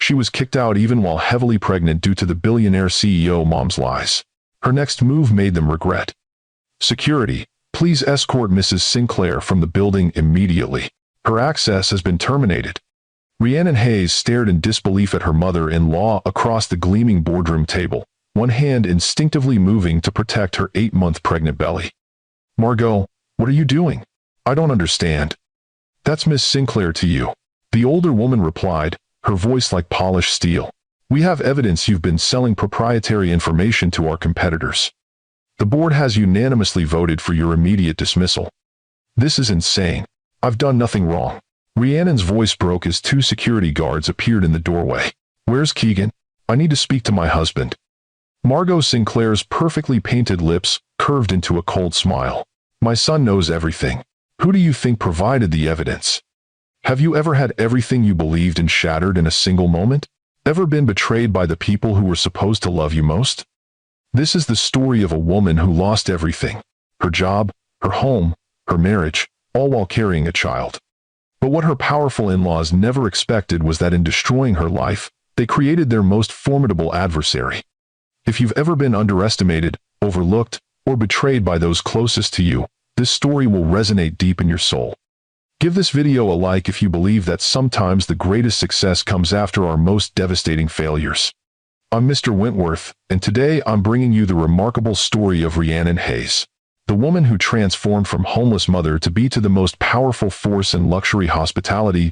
She was kicked out even while heavily pregnant due to the billionaire CEO mom's lies. Her next move made them regret. Security, please escort Mrs. Sinclair from the building immediately. Her access has been terminated. Rhiannon Hayes stared in disbelief at her mother-in-law across the gleaming boardroom table, one hand instinctively moving to protect her 8-month pregnant belly. Margot, what are you doing? I don't understand. That's Miss Sinclair to you. The older woman replied, her voice like polished steel. We have evidence you've been selling proprietary information to our competitors. The board has unanimously voted for your immediate dismissal. This is insane. I've done nothing wrong. Rhiannon's voice broke as 2 security guards appeared in the doorway. Where's Keegan? I need to speak to my husband. Margot Sinclair's perfectly painted lips curved into a cold smile. My son knows everything. Who do you think provided the evidence? Have you ever had everything you believed in shattered in a single moment? Ever been betrayed by the people who were supposed to love you most? This is the story of a woman who lost everything. Her job, her home, her marriage, all while carrying a child. But what her powerful in-laws never expected was that in destroying her life, they created their most formidable adversary. If you've ever been underestimated, overlooked, or betrayed by those closest to you, this story will resonate deep in your soul. Give this video a like if you believe that sometimes the greatest success comes after our most devastating failures. I'm Mr. Wentworth, and today I'm bringing you the remarkable story of Rhiannon Hayes, the woman who transformed from homeless mother to be the most powerful force in luxury hospitality,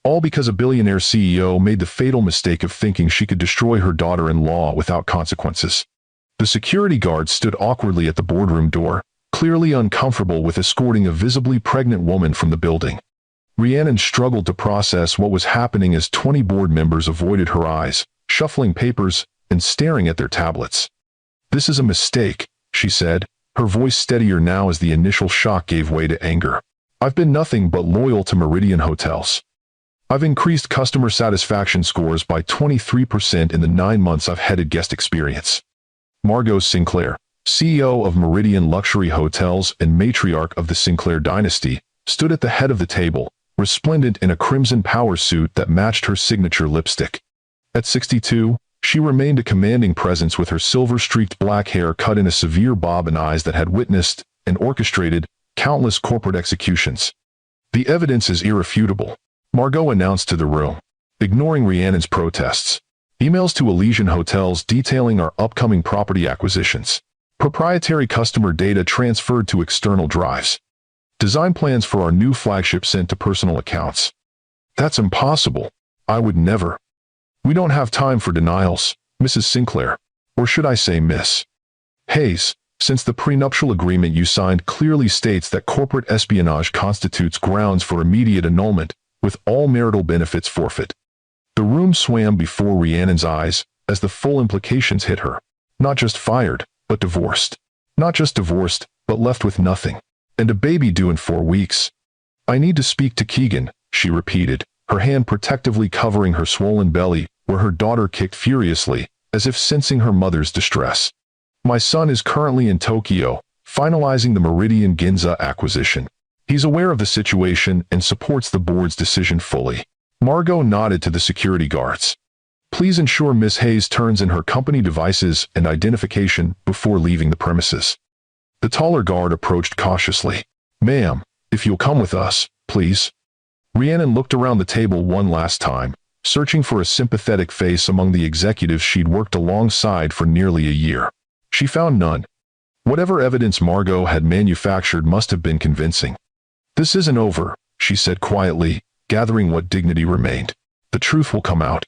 all because a billionaire CEO made the fatal mistake of thinking she could destroy her daughter-in-law without consequences. The security guard stood awkwardly at the boardroom door, clearly uncomfortable with escorting a visibly pregnant woman from the building. Rhiannon struggled to process what was happening as 20 board members avoided her eyes, shuffling papers and staring at their tablets. This is a mistake, she said, her voice steadier now as the initial shock gave way to anger. I've been nothing but loyal to Meridian Hotels. I've increased customer satisfaction scores by 23% in the 9 months I've headed guest experience. Margot Sinclair, CEO of Meridian Luxury Hotels and matriarch of the Sinclair dynasty, stood at the head of the table, resplendent in a crimson power suit that matched her signature lipstick. At 62, she remained a commanding presence with her silver-streaked black hair cut in a severe bob and eyes that had witnessed and orchestrated countless corporate executions. The evidence is irrefutable, Margot announced to the room, ignoring Rhiannon's protests. Emails to Elysian Hotels detailing our upcoming property acquisitions. Proprietary customer data transferred to external drives. Design plans for our new flagship sent to personal accounts. That's impossible. I would never. We don't have time for denials, Mrs. Sinclair, or should I say Miss Hayes, since the prenuptial agreement you signed clearly states that corporate espionage constitutes grounds for immediate annulment, with all marital benefits forfeit. The room swam before Rhiannon's eyes as the full implications hit her. Not just fired, but divorced. Not just divorced, but left with nothing. And a baby due in 4 weeks. I need to speak to Keegan, she repeated, her hand protectively covering her swollen belly, where her daughter kicked furiously, as if sensing her mother's distress. My son is currently in Tokyo, finalizing the Meridian Ginza acquisition. He's aware of the situation and supports the board's decision fully. Margot nodded to the security guards. Please ensure Miss Hayes turns in her company devices and identification before leaving the premises. The taller guard approached cautiously. Ma'am, if you'll come with us, please. Rhiannon looked around the table one last time, searching for a sympathetic face among the executives she'd worked alongside for nearly a year. She found none. Whatever evidence Margot had manufactured must have been convincing. This isn't over, she said quietly, gathering what dignity remained. The truth will come out.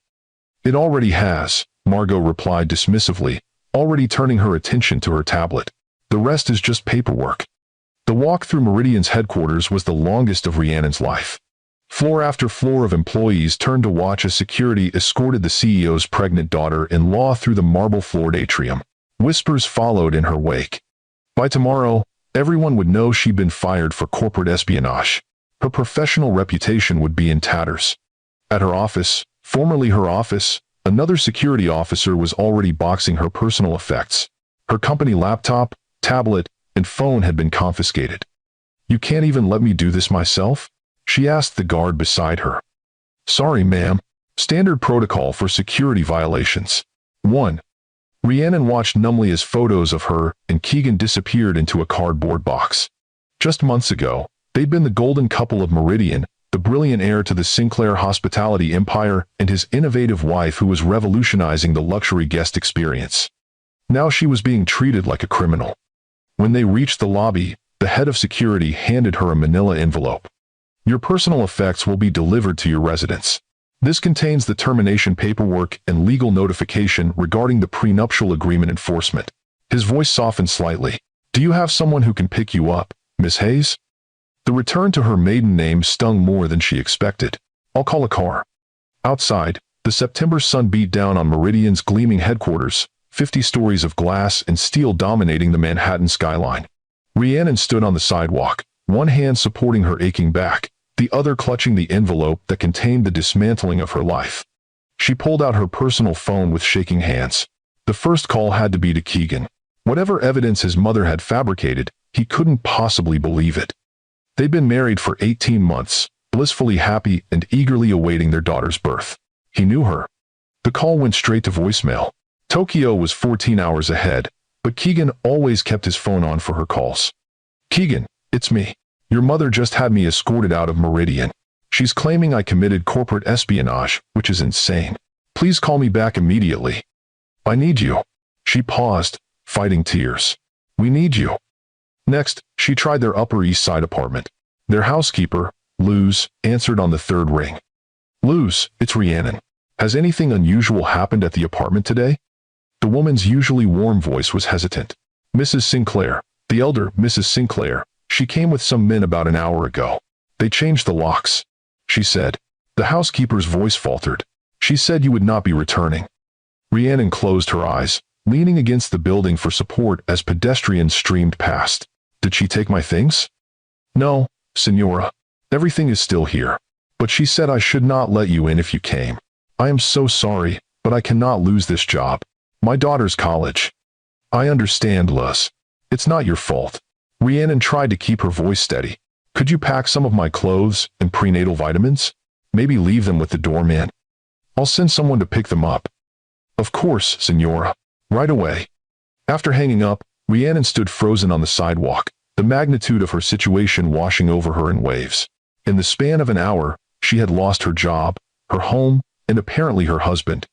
It already has, Margot replied dismissively, already turning her attention to her tablet. The rest is just paperwork. The walk through Meridian's headquarters was the longest of Rhiannon's life. Floor after floor of employees turned to watch as security escorted the CEO's pregnant daughter-in-law through the marble-floored atrium. Whispers followed in her wake. By tomorrow, everyone would know she'd been fired for corporate espionage. Her professional reputation would be in tatters. At her office, formerly her office, another security officer was already boxing her personal effects. Her company laptop, tablet, and phone had been confiscated. You can't even let me do this myself? She asked the guard beside her. Sorry, ma'am. Standard protocol for security violations. 1. Rhiannon watched numbly as photos of her and Keegan disappeared into a cardboard box. Just months ago, they'd been the golden couple of Meridian, the brilliant heir to the Sinclair hospitality empire and his innovative wife who was revolutionizing the luxury guest experience. Now she was being treated like a criminal. When they reached the lobby, the head of security handed her a manila envelope. Your personal effects will be delivered to your residence. This contains the termination paperwork and legal notification regarding the prenuptial agreement enforcement. His voice softened slightly. Do you have someone who can pick you up, Miss Hayes? The return to her maiden name stung more than she expected. I'll call a car. Outside, the September sun beat down on Meridian's gleaming headquarters, 50 stories of glass and steel dominating the Manhattan skyline. Rhiannon stood on the sidewalk, one hand supporting her aching back, the other clutching the envelope that contained the dismantling of her life. She pulled out her personal phone with shaking hands. The first call had to be to Keegan. Whatever evidence his mother had fabricated, he couldn't possibly believe it. They'd been married for 18 months, blissfully happy and eagerly awaiting their daughter's birth. He knew her. The call went straight to voicemail. Tokyo was 14 hours ahead, but Keegan always kept his phone on for her calls. Keegan, it's me. Your mother just had me escorted out of Meridian. She's claiming I committed corporate espionage, which is insane. Please call me back immediately. I need you. She paused, fighting tears. We need you. Next, she tried their Upper East Side apartment. Their housekeeper, Luz, answered on the third ring. Luz, it's Rhiannon. Has anything unusual happened at the apartment today? The woman's usually warm voice was hesitant. Mrs. Sinclair, the elder Mrs. Sinclair, she came with some men about an hour ago. They changed the locks, she said. The housekeeper's voice faltered. She said you would not be returning. Rhiannon closed her eyes, leaning against the building for support as pedestrians streamed past. Did she take my things? No, Senora. Everything is still here. But she said I should not let you in if you came. I am so sorry, but I cannot lose this job. My daughter's college. I understand, Luz. It's not your fault. Rhiannon tried to keep her voice steady. Could you pack some of my clothes and prenatal vitamins? Maybe leave them with the doorman. I'll send someone to pick them up. Of course, Senora. Right away. After hanging up, Rhiannon stood frozen on the sidewalk, the magnitude of her situation washing over her in waves. In the span of an hour, she had lost her job, her home, and apparently her husband.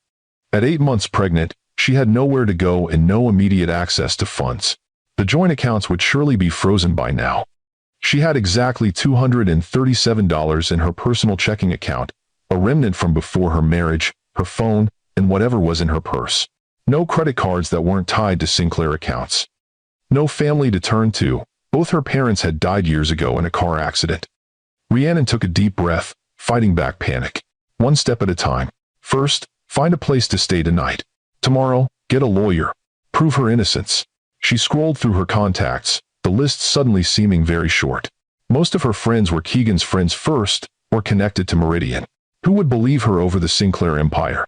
At 8 months pregnant, she had nowhere to go and no immediate access to funds. The joint accounts would surely be frozen by now. She had exactly $237 in her personal checking account, a remnant from before her marriage, her phone, and whatever was in her purse. No credit cards that weren't tied to Sinclair accounts. No family to turn to. Both her parents had died years ago in a car accident. Rhiannon took a deep breath, fighting back panic. One step at a time. First, find a place to stay tonight. Tomorrow, get a lawyer. Prove her innocence. She scrolled through her contacts, the list suddenly seeming very short. Most of her friends were Keegan's friends first, or connected to Meridian. Who would believe her over the Sinclair empire?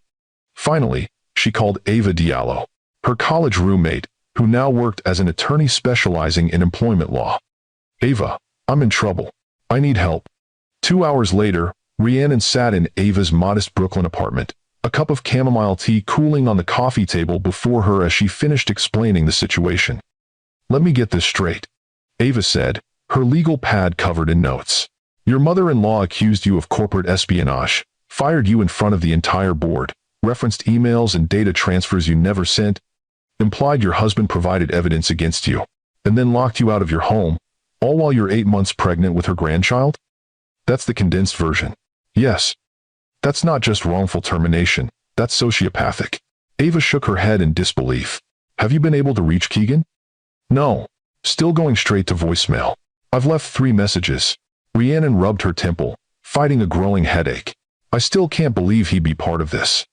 Finally, she called Ava Diallo, her college roommate, who now worked as an attorney specializing in employment law. Ava, I'm in trouble. I need help. 2 hours later, Rhiannon sat in Ava's modest Brooklyn apartment, a cup of chamomile tea cooling on the coffee table before her as she finished explaining the situation. Let me get this straight, Ava said, her legal pad covered in notes. Your mother-in-law accused you of corporate espionage, fired you in front of the entire board, referenced emails and data transfers you never sent, implied your husband provided evidence against you, and then locked you out of your home, all while you're 8 months pregnant with her grandchild? That's the condensed version. Yes. That's not just wrongful termination, that's sociopathic. Ava shook her head in disbelief. Have you been able to reach Keegan? No. Still going straight to voicemail. I've left 3 messages. Rhiannon rubbed her temple, fighting a growing headache. I still can't believe he'd be part of this.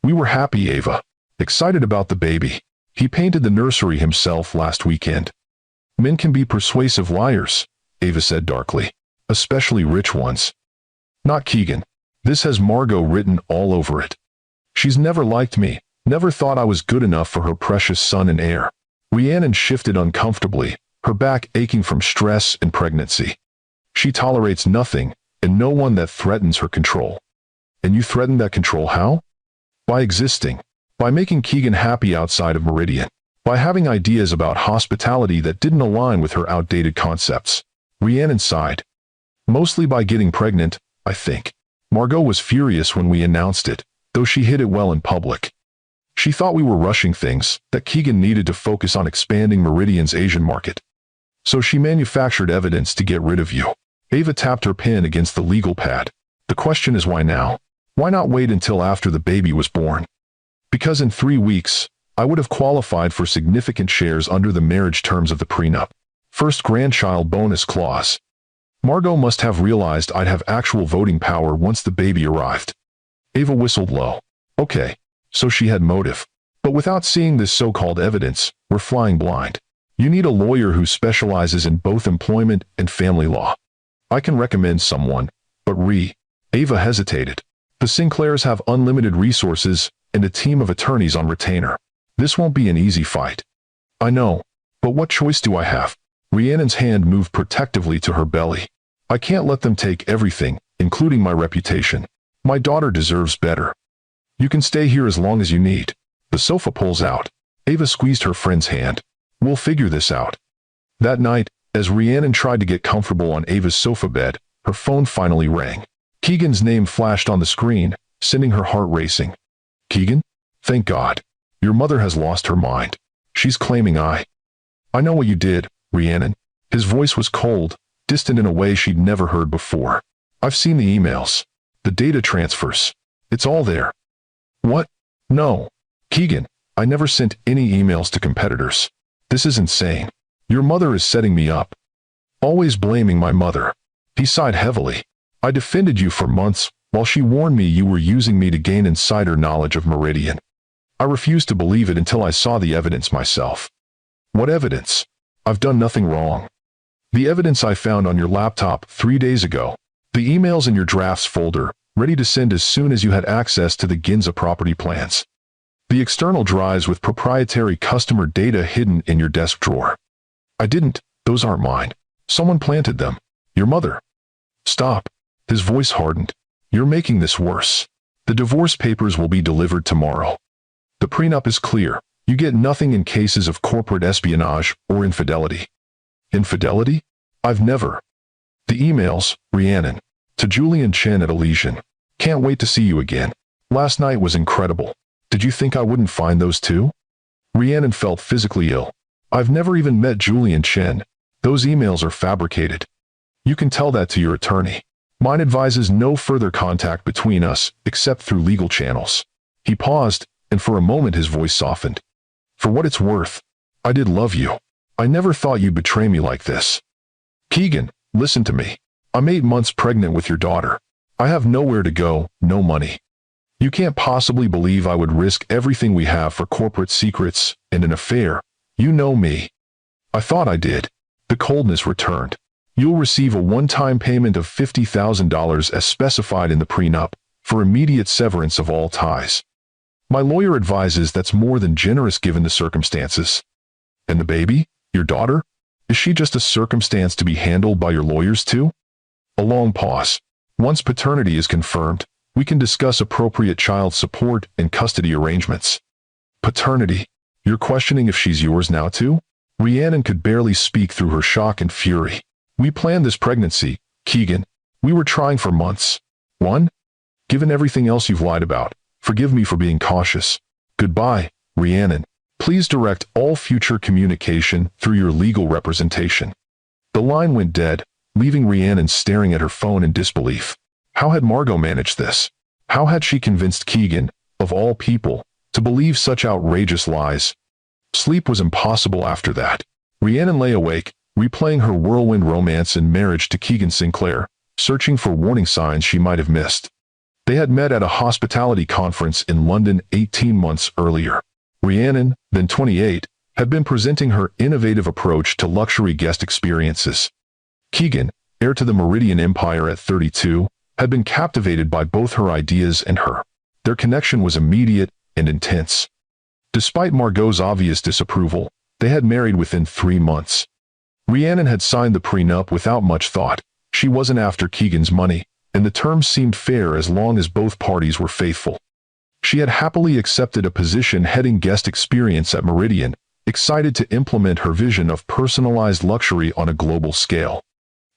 We were happy, Ava. Excited about the baby. He painted the nursery himself last weekend. Men can be persuasive liars, Ava said darkly. Especially rich ones. Not Keegan. This has Margot written all over it. She's never liked me, never thought I was good enough for her precious son and heir. Rhiannon shifted uncomfortably, her back aching from stress and pregnancy. She tolerates nothing, and no one that threatens her control. And you threatened that control how? By existing. By making Keegan happy outside of Meridian. By having ideas about hospitality that didn't align with her outdated concepts. Rhiannon sighed. Mostly by getting pregnant, I think. Margot was furious when we announced it, though she hid it well in public. She thought we were rushing things, that Keegan needed to focus on expanding Meridian's Asian market. So she manufactured evidence to get rid of you. Ava tapped her pen against the legal pad. The question is why now? Why not wait until after the baby was born? Because in 3 weeks, I would have qualified for significant shares under the marriage terms of the prenup. First grandchild bonus clause. Margot must have realized I'd have actual voting power once the baby arrived. Ava whistled low. Okay, so she had motive. But without seeing this so-called evidence, we're flying blind. You need a lawyer who specializes in both employment and family law. I can recommend someone, but Ava hesitated. The Sinclairs have unlimited resources and a team of attorneys on retainer. This won't be an easy fight. I know, but what choice do I have? Rhiannon's hand moved protectively to her belly. I can't let them take everything, including my reputation. My daughter deserves better. You can stay here as long as you need. The sofa pulls out. Ava squeezed her friend's hand. We'll figure this out. That night, as Rhiannon tried to get comfortable on Ava's sofa bed, her phone finally rang. Keegan's name flashed on the screen, sending her heart racing. Keegan? Thank God. Your mother has lost her mind. She's claiming I know what you did, Rhiannon. His voice was cold, distant in a way she'd never heard before. I've seen the emails. The data transfers. It's all there. What? No. Keegan, I never sent any emails to competitors. This is insane. Your mother is setting me up. Always blaming my mother. He sighed heavily. I defended you for months, while she warned me you were using me to gain insider knowledge of Meridian. I refused to believe it until I saw the evidence myself. What evidence? I've done nothing wrong. The evidence I found on your laptop 3 days ago. The emails in your drafts folder, ready to send as soon as you had access to the Ginza property plans. The external drives with proprietary customer data hidden in your desk drawer. I didn't. Those aren't mine. Someone planted them. Your mother. Stop. His voice hardened. You're making this worse. The divorce papers will be delivered tomorrow. The prenup is clear. You get nothing in cases of corporate espionage or infidelity. Infidelity? I've never. The emails, Rhiannon. To Julian Chen at Elysian. Can't wait to see you again. Last night was incredible. Did you think I wouldn't find those too? Rhiannon felt physically ill. I've never even met Julian Chen. Those emails are fabricated. You can tell that to your attorney. Mine advises no further contact between us, except through legal channels. He paused, and for a moment his voice softened. For what it's worth, I did love you. I never thought you'd betray me like this. Keegan, listen to me. I'm 8 months pregnant with your daughter. I have nowhere to go, no money. You can't possibly believe I would risk everything we have for corporate secrets and an affair. You know me. I thought I did. The coldness returned. You'll receive a one-time payment of $50,000 as specified in the prenup, for immediate severance of all ties. My lawyer advises that's more than generous given the circumstances. And the baby? Your daughter? Is she just a circumstance to be handled by your lawyers too? A long pause. Once paternity is confirmed, we can discuss appropriate child support and custody arrangements. Paternity? You're questioning if she's yours now too? Rhiannon could barely speak through her shock and fury. We planned this pregnancy, Keegan. We were trying for months. One? Given everything else you've lied about, forgive me for being cautious. Goodbye, Rhiannon. Please direct all future communication through your legal representation. The line went dead, leaving Rhiannon staring at her phone in disbelief. How had Margot managed this? How had she convinced Keegan, of all people, to believe such outrageous lies? Sleep was impossible after that. Rhiannon lay awake, replaying her whirlwind romance and marriage to Keegan Sinclair, searching for warning signs she might have missed. They had met at a hospitality conference in London 18 months earlier. Rhiannon, then 28, had been presenting her innovative approach to luxury guest experiences. Keegan, heir to the Meridian Empire at 32, had been captivated by both her ideas and her. Their connection was immediate and intense. Despite Margot's obvious disapproval, they had married within 3 months. Rhiannon had signed the prenup without much thought. She wasn't after Keegan's money, and the terms seemed fair as long as both parties were faithful. She had happily accepted a position heading guest experience at Meridian, excited to implement her vision of personalized luxury on a global scale.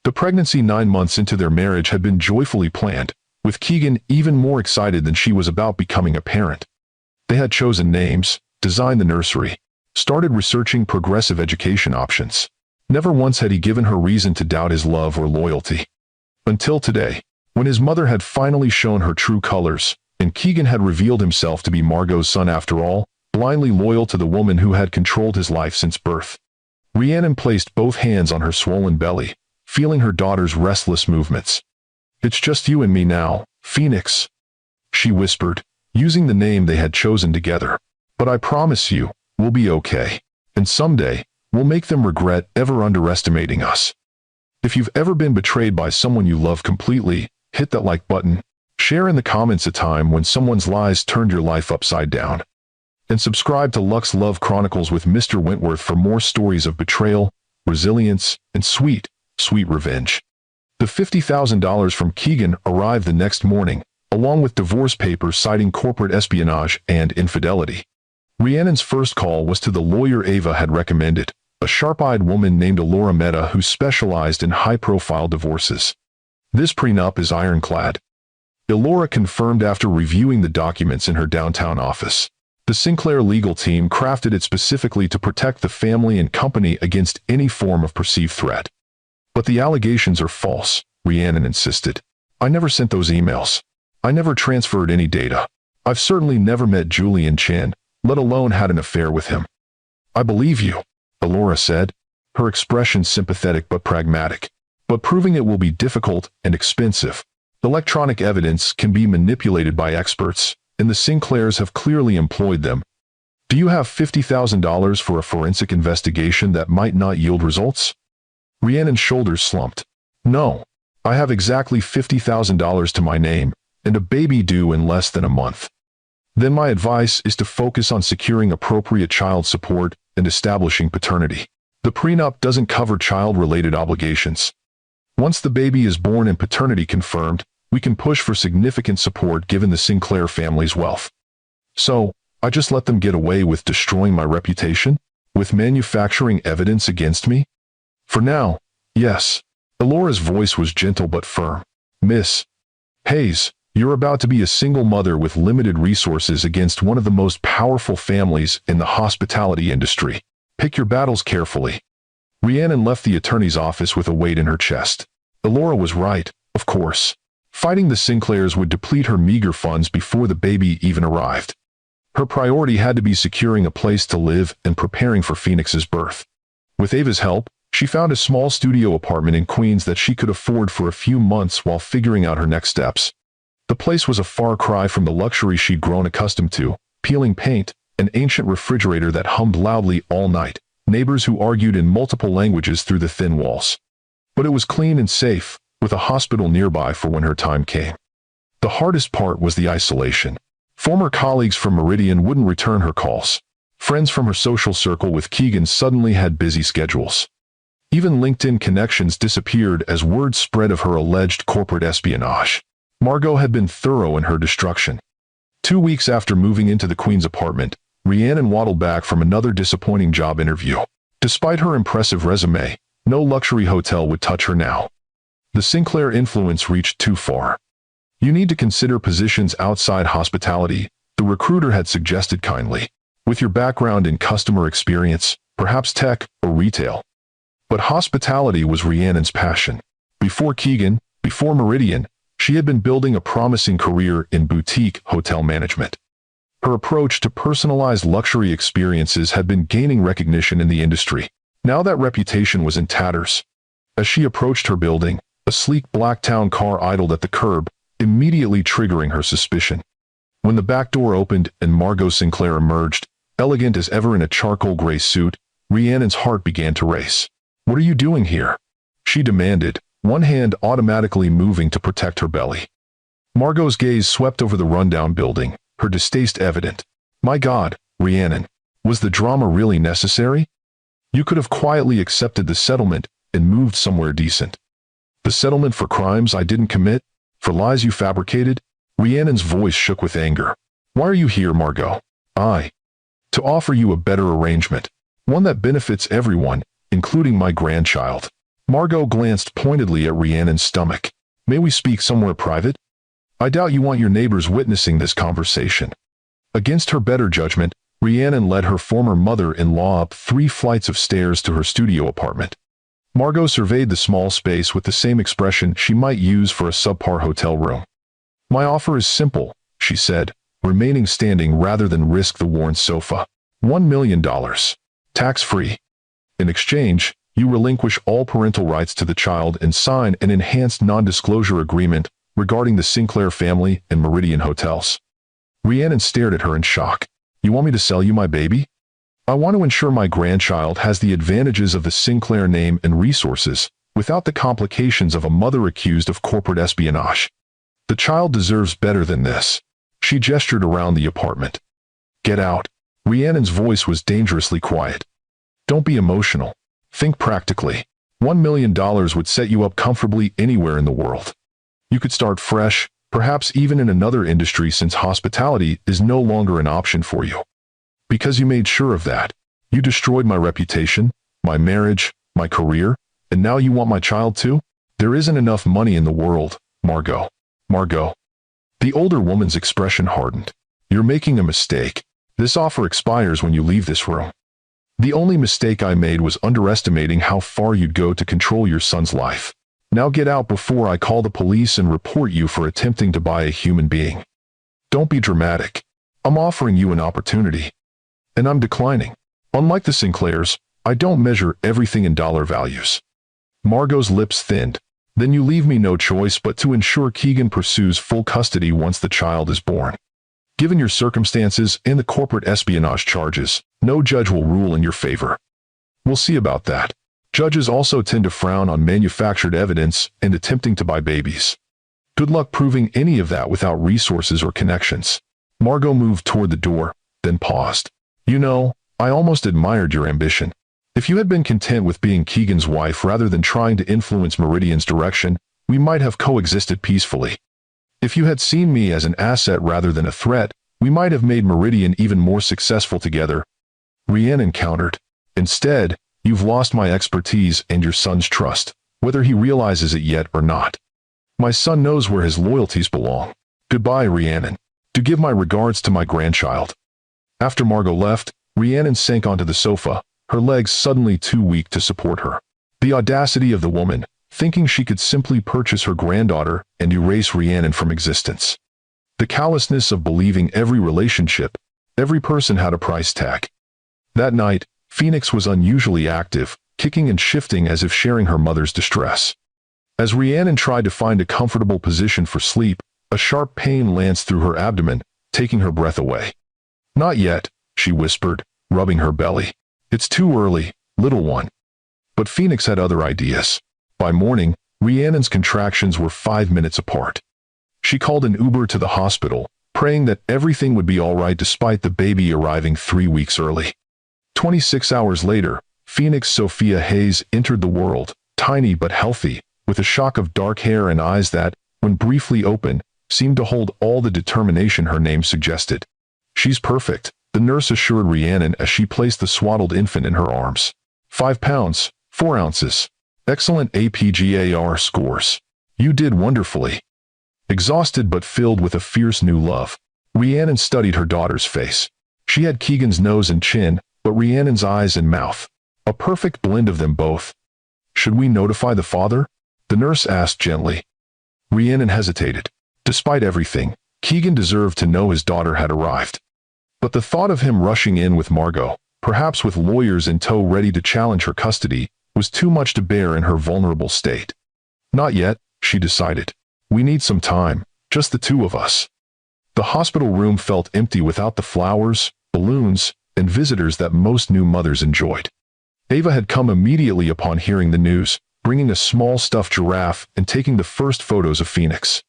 The pregnancy 9 months into their marriage had been joyfully planned, with Keegan even more excited than she was about becoming a parent. They had chosen names, designed the nursery, started researching progressive education options. Never once had he given her reason to doubt his love or loyalty. Until today, when his mother had finally shown her true colors, and Keegan had revealed himself to be Margot's son after all, blindly loyal to the woman who had controlled his life since birth. Rhiannon placed both hands on her swollen belly, feeling her daughter's restless movements. "It's just you and me now, Phoenix," she whispered, using the name they had chosen together. "But I promise you, we'll be okay. And someday, we'll make them regret ever underestimating us." If you've ever been betrayed by someone you love completely, hit that like button. Share in the comments a time when someone's lies turned your life upside down. And subscribe to Lux Love Chronicles with Mr. Wentworth for more stories of betrayal, resilience, and sweet, sweet revenge. The $50,000 from Keegan arrived the next morning, along with divorce papers citing corporate espionage and infidelity. Rhiannon's first call was to the lawyer Ava had recommended, a sharp-eyed woman named Elora Mehta who specialized in high-profile divorces. "This prenup is ironclad," Elora confirmed after reviewing the documents in her downtown office. The Sinclair legal team crafted it specifically to protect the family and company against any form of perceived threat. "But the allegations are false," Rhiannon insisted. "I never sent those emails. I never transferred any data. I've certainly never met Julian Chan, let alone had an affair with him." "I believe you," Elora said, her expression sympathetic but pragmatic. "But proving it will be difficult and expensive. Electronic evidence can be manipulated by experts, and the Sinclairs have clearly employed them. Do you have $50,000 for a forensic investigation that might not yield results?" Rhiannon's shoulders slumped. "No. I have exactly $50,000 to my name, and a baby due in less than a month." "Then my advice is to focus on securing appropriate child support and establishing paternity. The prenup doesn't cover child-related obligations. Once the baby is born and paternity confirmed, we can push for significant support given the Sinclair family's wealth." "So, I just let them get away with destroying my reputation? With manufacturing evidence against me?" "For now, yes." Elora's voice was gentle but firm. "Miss Hayes, you're about to be a single mother with limited resources against one of the most powerful families in the hospitality industry. Pick your battles carefully." Rhiannon left the attorney's office with a weight in her chest. Elora was right, of course. Fighting the Sinclairs would deplete her meager funds before the baby even arrived. Her priority had to be securing a place to live and preparing for Phoenix's birth. With Ava's help, she found a small studio apartment in Queens that she could afford for a few months while figuring out her next steps. The place was a far cry from the luxury she'd grown accustomed to: peeling paint, an ancient refrigerator that hummed loudly all night, neighbors who argued in multiple languages through the thin walls. But it was clean and safe, with a hospital nearby for when her time came. The hardest part was the isolation. Former colleagues from Meridian wouldn't return her calls. Friends from her social circle with Keegan suddenly had busy schedules. Even LinkedIn connections disappeared as word spread of her alleged corporate espionage. Margot had been thorough in her destruction. 2 weeks after moving into the Queen's apartment, Rhiannon waddled back from another disappointing job interview. Despite her impressive resume, no luxury hotel would touch her now. The Sinclair influence reached too far. "You need to consider positions outside hospitality," the recruiter had suggested kindly. "With your background in customer experience, perhaps tech or retail." But hospitality was Rhiannon's passion. Before Keegan, before Meridian, she had been building a promising career in boutique hotel management. Her approach to personalized luxury experiences had been gaining recognition in the industry. Now that reputation was in tatters. As she approached her building, a sleek black town car idled at the curb, immediately triggering her suspicion. When the back door opened and Margot Sinclair emerged, elegant as ever in a charcoal gray suit, Rhiannon's heart began to race. "What are you doing here?" she demanded, one hand automatically moving to protect her belly. Margot's gaze swept over the rundown building, her distaste evident. "My God, Rhiannon, was the drama really necessary? You could have quietly accepted the settlement and moved somewhere decent." "The settlement for crimes I didn't commit?" For lies you fabricated? Rhiannon's voice shook with anger. Why are you here, Margot? To offer you a better arrangement. One that benefits everyone, including my grandchild. Margot glanced pointedly at Rhiannon's stomach. May we speak somewhere private? I doubt you want your neighbors witnessing this conversation. Against her better judgment, Rhiannon led her former mother-in-law up 3 flights of stairs to her studio apartment. Margot surveyed the small space with the same expression she might use for a subpar hotel room. My offer is simple, she said, remaining standing rather than risk the worn sofa. $1 million. Tax-free. In exchange, you relinquish all parental rights to the child and sign an enhanced non-disclosure agreement regarding the Sinclair family and Meridian hotels. Rhiannon stared at her in shock. You want me to sell you my baby? I want to ensure my grandchild has the advantages of the Sinclair name and resources, without the complications of a mother accused of corporate espionage. The child deserves better than this. She gestured around the apartment. Get out. Rhiannon's voice was dangerously quiet. Don't be emotional. Think practically. $1 million would set you up comfortably anywhere in the world. You could start fresh, perhaps even in another industry since hospitality is no longer an option for you. Because you made sure of that, you destroyed my reputation, my marriage, my career, and now you want my child too? There isn't enough money in the world, Margot. Margot. The older woman's expression hardened. You're making a mistake. This offer expires when you leave this room. The only mistake I made was underestimating how far you'd go to control your son's life. Now get out before I call the police and report you for attempting to buy a human being. Don't be dramatic. I'm offering you an opportunity. And I'm declining. Unlike the Sinclairs, I don't measure everything in dollar values. Margot's lips thinned. Then you leave me no choice but to ensure Keegan pursues full custody once the child is born. Given your circumstances and the corporate espionage charges, no judge will rule in your favor. We'll see about that. Judges also tend to frown on manufactured evidence and attempting to buy babies. Good luck proving any of that without resources or connections. Margot moved toward the door, then paused. You know, I almost admired your ambition. If you had been content with being Keegan's wife rather than trying to influence Meridian's direction, we might have coexisted peacefully. If you had seen me as an asset rather than a threat, we might have made Meridian even more successful together. Rhiannon countered. Instead, you've lost my expertise and your son's trust, whether he realizes it yet or not. My son knows where his loyalties belong. Goodbye, Rhiannon. Do give my regards to my grandchild. After Margot left, Rhiannon sank onto the sofa, her legs suddenly too weak to support her. The audacity of the woman, thinking she could simply purchase her granddaughter and erase Rhiannon from existence. The callousness of believing every relationship, every person had a price tag. That night, Phoenix was unusually active, kicking and shifting as if sharing her mother's distress. As Rhiannon tried to find a comfortable position for sleep, a sharp pain lanced through her abdomen, taking her breath away. Not yet, she whispered, rubbing her belly. It's too early, little one. But Phoenix had other ideas. By morning, Rhiannon's contractions were 5 minutes apart. She called an Uber to the hospital, praying that everything would be all right despite the baby arriving 3 weeks early. 26 hours later, Phoenix Sophia Hayes entered the world, tiny but healthy, with a shock of dark hair and eyes that, when briefly open, seemed to hold all the determination her name suggested. She's perfect, the nurse assured Rhiannon as she placed the swaddled infant in her arms. 5 pounds, 4 ounces. Excellent APGAR scores. You did wonderfully. Exhausted but filled with a fierce new love, Rhiannon studied her daughter's face. She had Keegan's nose and chin, but Rhiannon's eyes and mouth. A perfect blend of them both. Should we notify the father? The nurse asked gently. Rhiannon hesitated. Despite everything, Keegan deserved to know his daughter had arrived. But the thought of him rushing in with Margot, perhaps with lawyers in tow ready to challenge her custody, was too much to bear in her vulnerable state. Not yet, she decided. We need some time, just the two of us. The hospital room felt empty without the flowers, balloons, and visitors that most new mothers enjoyed. Ava had come immediately upon hearing the news, bringing a small stuffed giraffe and taking the first photos of Phoenix.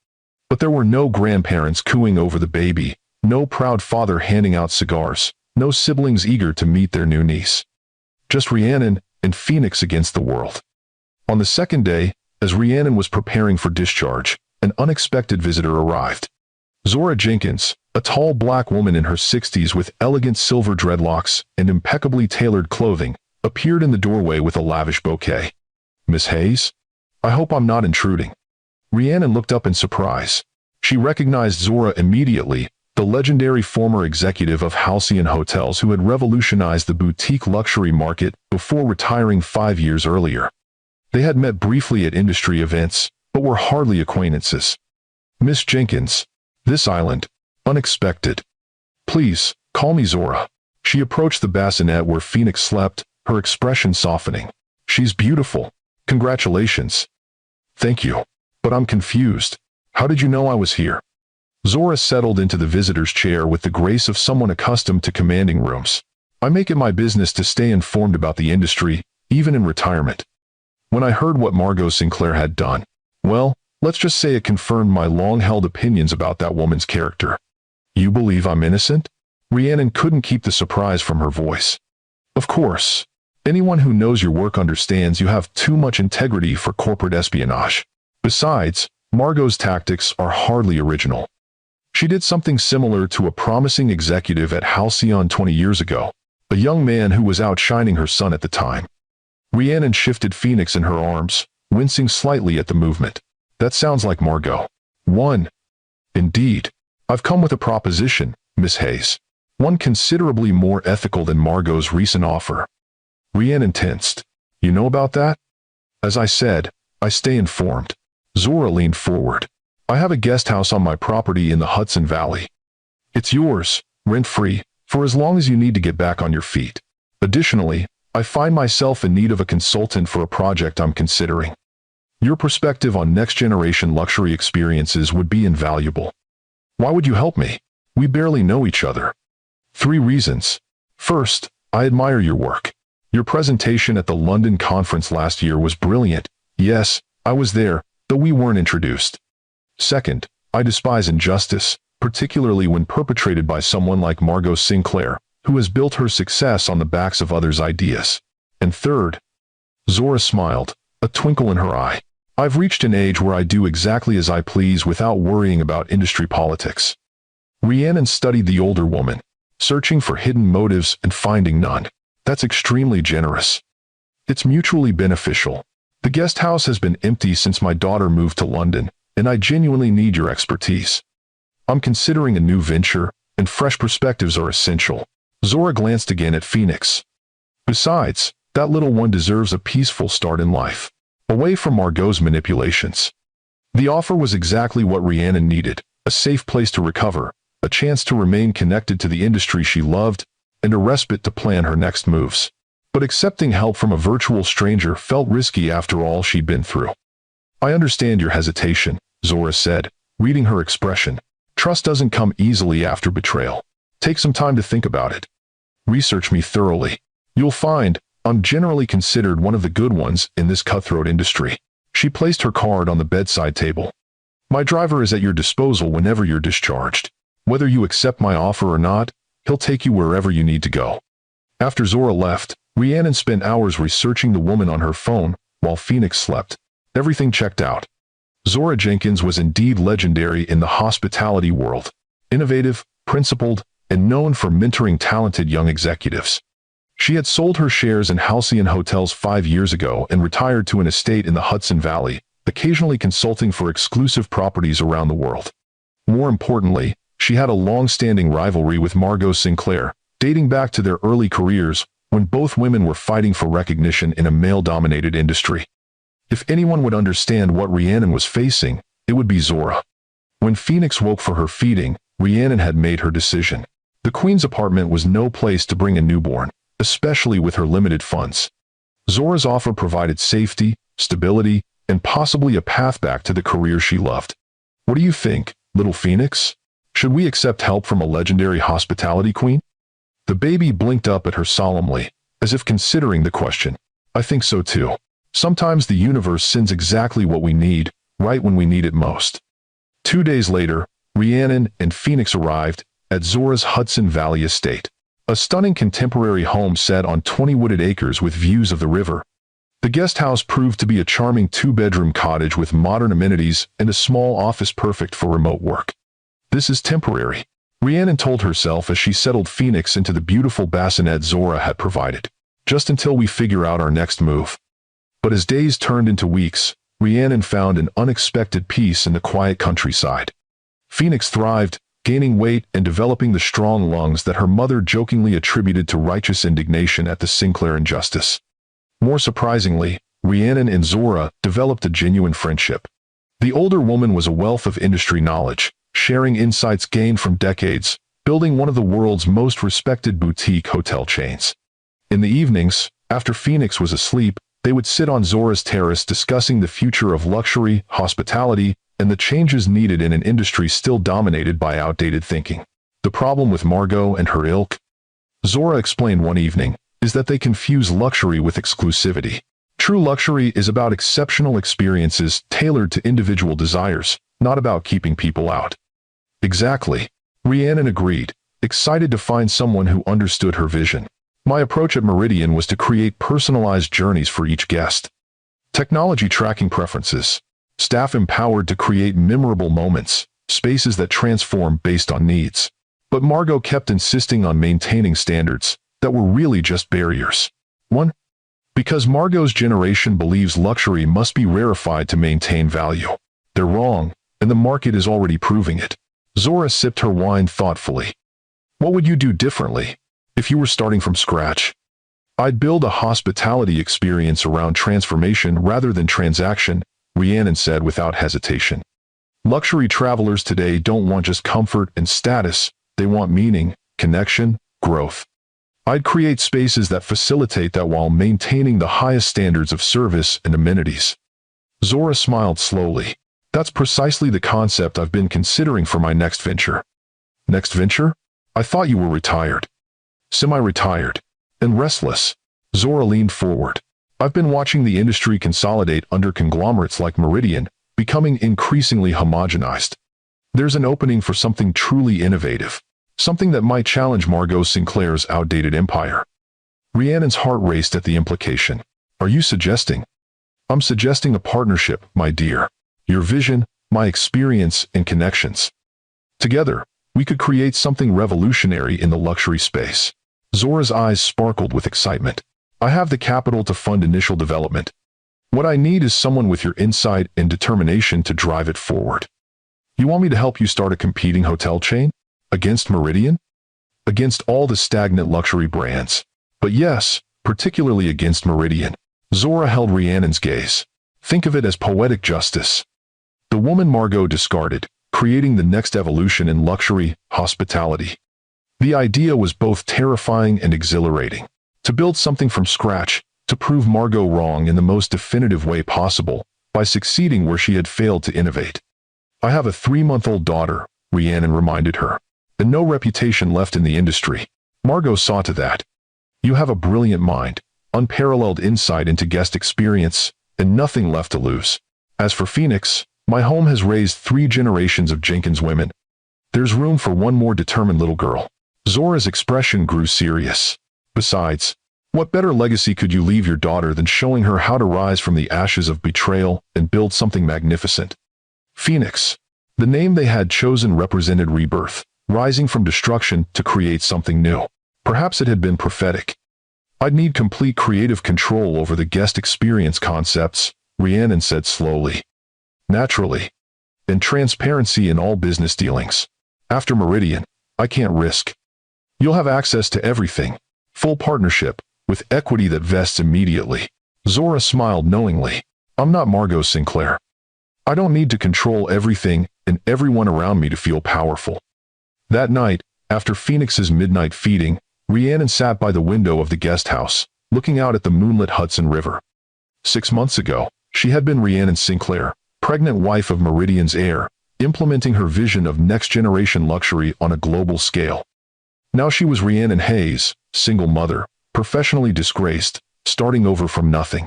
But there were no grandparents cooing over the baby, no proud father handing out cigars, no siblings eager to meet their new niece. Just Rhiannon and Phoenix against the world. On the second day, as Rhiannon was preparing for discharge, an unexpected visitor arrived. Zora Jenkins, a tall black woman in her 60s with elegant silver dreadlocks and impeccably tailored clothing, appeared in the doorway with a lavish bouquet. "Miss Hayes? I hope I'm not intruding." Rhiannon looked up in surprise. She recognized Zora immediately, the legendary former executive of Halcyon Hotels who had revolutionized the boutique luxury market before retiring 5 years earlier. They had met briefly at industry events, but were hardly acquaintances. "Miss Jenkins, this island, unexpected. Please, call me Zora." She approached the bassinet where Phoenix slept, her expression softening. "She's beautiful. Congratulations." "Thank you. But I'm confused. How did you know I was here?" Zora settled into the visitor's chair with the grace of someone accustomed to commanding rooms. "I make it my business to stay informed about the industry, even in retirement. When I heard what Margot Sinclair had done, well, let's just say it confirmed my long-held opinions about that woman's character." "You believe I'm innocent?" Rhiannon couldn't keep the surprise from her voice. "Of course. Anyone who knows your work understands you have too much integrity for corporate espionage. Besides, Margot's tactics are hardly original. She did something similar to a promising executive at Halcyon 20 years ago, a young man who was outshining her son at the time." Rhiannon shifted Phoenix in her arms, wincing slightly at the movement. "That sounds like Margot." "One. Indeed. I've come with a proposition, Miss Hayes. One considerably more ethical than Margot's recent offer." Rhiannon tensed. "You know about that?" "As I said, I stay informed." Zora leaned forward. "I have a guest house on my property in the Hudson Valley. It's yours, rent-free, for as long as you need to get back on your feet. Additionally, I find myself in need of a consultant for a project I'm considering. Your perspective on next-generation luxury experiences would be invaluable." "Why would you help me? We barely know each other." "3 reasons. First, I admire your work. Your presentation at the London conference last year was brilliant. Yes, I was there, though we weren't introduced. Second, I despise injustice, particularly when perpetrated by someone like Margot Sinclair, who has built her success on the backs of others' ideas. And third," Zora smiled, a twinkle in her eye, "I've reached an age where I do exactly as I please without worrying about industry politics." Rhiannon studied the older woman, searching for hidden motives and finding none. "That's extremely generous. It's mutually beneficial. The guest house has been empty since my daughter moved to London, and I genuinely need your expertise. I'm considering a new venture, and fresh perspectives are essential." Zora glanced again at Phoenix. "Besides, that little one deserves a peaceful start in life, away from Margot's manipulations." The offer was exactly what Rhiannon needed, a safe place to recover, a chance to remain connected to the industry she loved, and a respite to plan her next moves. But accepting help from a virtual stranger felt risky after all she'd been through. "I understand your hesitation," Zora said, reading her expression. "Trust doesn't come easily after betrayal. Take some time to think about it. Research me thoroughly. You'll find I'm generally considered one of the good ones in this cutthroat industry." She placed her card on the bedside table. "My driver is at your disposal whenever you're discharged. Whether you accept my offer or not, he'll take you wherever you need to go." After Zora left, Rhiannon spent hours researching the woman on her phone while Phoenix slept. Everything checked out. Zora Jenkins was indeed legendary in the hospitality world. Innovative, principled, and known for mentoring talented young executives. She had sold her shares in Halcyon Hotels 5 years ago and retired to an estate in the Hudson Valley, occasionally consulting for exclusive properties around the world. More importantly, she had a long-standing rivalry with Margot Sinclair, dating back to their early careers when both women were fighting for recognition in a male-dominated industry. If anyone would understand what Rhiannon was facing, it would be Zora. When Phoenix woke for her feeding, Rhiannon had made her decision. The Queen's apartment was no place to bring a newborn, especially with her limited funds. Zora's offer provided safety, stability, and possibly a path back to the career she loved. "What do you think, little Phoenix? Should we accept help from a legendary hospitality queen?" The baby blinked up at her solemnly, as if considering the question. "I think so too. Sometimes the universe sends exactly what we need, right when we need it most." 2 days later, Rhiannon and Phoenix arrived at Zora's Hudson Valley estate, a stunning contemporary home set on 20 wooded acres with views of the river. The guest house proved to be a charming two-bedroom cottage with modern amenities and a small office perfect for remote work. This is temporary, Rhiannon told herself as she settled Phoenix into the beautiful bassinet Zora had provided, just until we figure out our next move. But as days turned into weeks, Rhiannon found an unexpected peace in the quiet countryside. Phoenix thrived, gaining weight and developing the strong lungs that her mother jokingly attributed to righteous indignation at the Sinclair injustice. More surprisingly, Rhiannon and Zora developed a genuine friendship. The older woman was a wealth of industry knowledge, sharing insights gained from decades, building one of the world's most respected boutique hotel chains. In the evenings, after Phoenix was asleep, they would sit on Zora's terrace discussing the future of luxury, hospitality, and the changes needed in an industry still dominated by outdated thinking. The problem with Margot and her ilk, Zora explained one evening, is that they confuse luxury with exclusivity. True luxury is about exceptional experiences tailored to individual desires, not about keeping people out. Exactly. Rhiannon agreed, excited to find someone who understood her vision. My approach at Meridian was to create personalized journeys for each guest. Technology tracking preferences. Staff empowered to create memorable moments, spaces that transform based on needs. But Margot kept insisting on maintaining standards that were really just barriers. 1. Because Margot's generation believes luxury must be rarefied to maintain value. They're wrong, and the market is already proving it. Zora sipped her wine thoughtfully. What would you do differently if you were starting from scratch? I'd build a hospitality experience around transformation rather than transaction, Rhiannon said without hesitation. Luxury travelers today don't want just comfort and status, they want meaning, connection, growth. I'd create spaces that facilitate that while maintaining the highest standards of service and amenities. Zora smiled slowly. That's precisely the concept I've been considering for my next venture. Next venture? I thought you were retired. Semi-retired. And restless. Zora leaned forward. I've been watching the industry consolidate under conglomerates like Meridian, becoming increasingly homogenized. There's an opening for something truly innovative. Something that might challenge Margot Sinclair's outdated empire. Rhiannon's heart raced at the implication. Are you suggesting? I'm suggesting a partnership, my dear. Your vision, my experience, and connections. Together, we could create something revolutionary in the luxury space. Zora's eyes sparkled with excitement. I have the capital to fund initial development. What I need is someone with your insight and determination to drive it forward. You want me to help you start a competing hotel chain? Against Meridian? Against all the stagnant luxury brands. But yes, particularly against Meridian. Zora held Rhiannon's gaze. Think of it as poetic justice. The woman Margot discarded, creating the next evolution in luxury, hospitality. The idea was both terrifying and exhilarating. To build something from scratch, to prove Margot wrong in the most definitive way possible, by succeeding where she had failed to innovate. I have a 3-month-old daughter, Rhiannon reminded her. And no reputation left in the industry. Margot saw to that. You have a brilliant mind, unparalleled insight into guest experience, and nothing left to lose. As for Phoenix, my home has raised 3 generations of Jenkins women. There's room for one more determined little girl. Zora's expression grew serious. Besides, what better legacy could you leave your daughter than showing her how to rise from the ashes of betrayal and build something magnificent? Phoenix. The name they had chosen represented rebirth. Rising from destruction to create something new. Perhaps it had been prophetic. I'd need complete creative control over the guest experience concepts, Rhiannon said slowly. Naturally. And transparency in all business dealings. After Meridian, I can't risk. You'll have access to everything. Full partnership, with equity that vests immediately. Zora smiled knowingly. I'm not Margot Sinclair. I don't need to control everything and everyone around me to feel powerful. That night, after Phoenix's midnight feeding, Rhiannon sat by the window of the guest house, looking out at the moonlit Hudson River. 6 months ago, she had been Rhiannon Sinclair, pregnant wife of Meridian's heir, implementing her vision of next-generation luxury on a global scale. Now she was Rhiannon Hayes, single mother, professionally disgraced, starting over from nothing.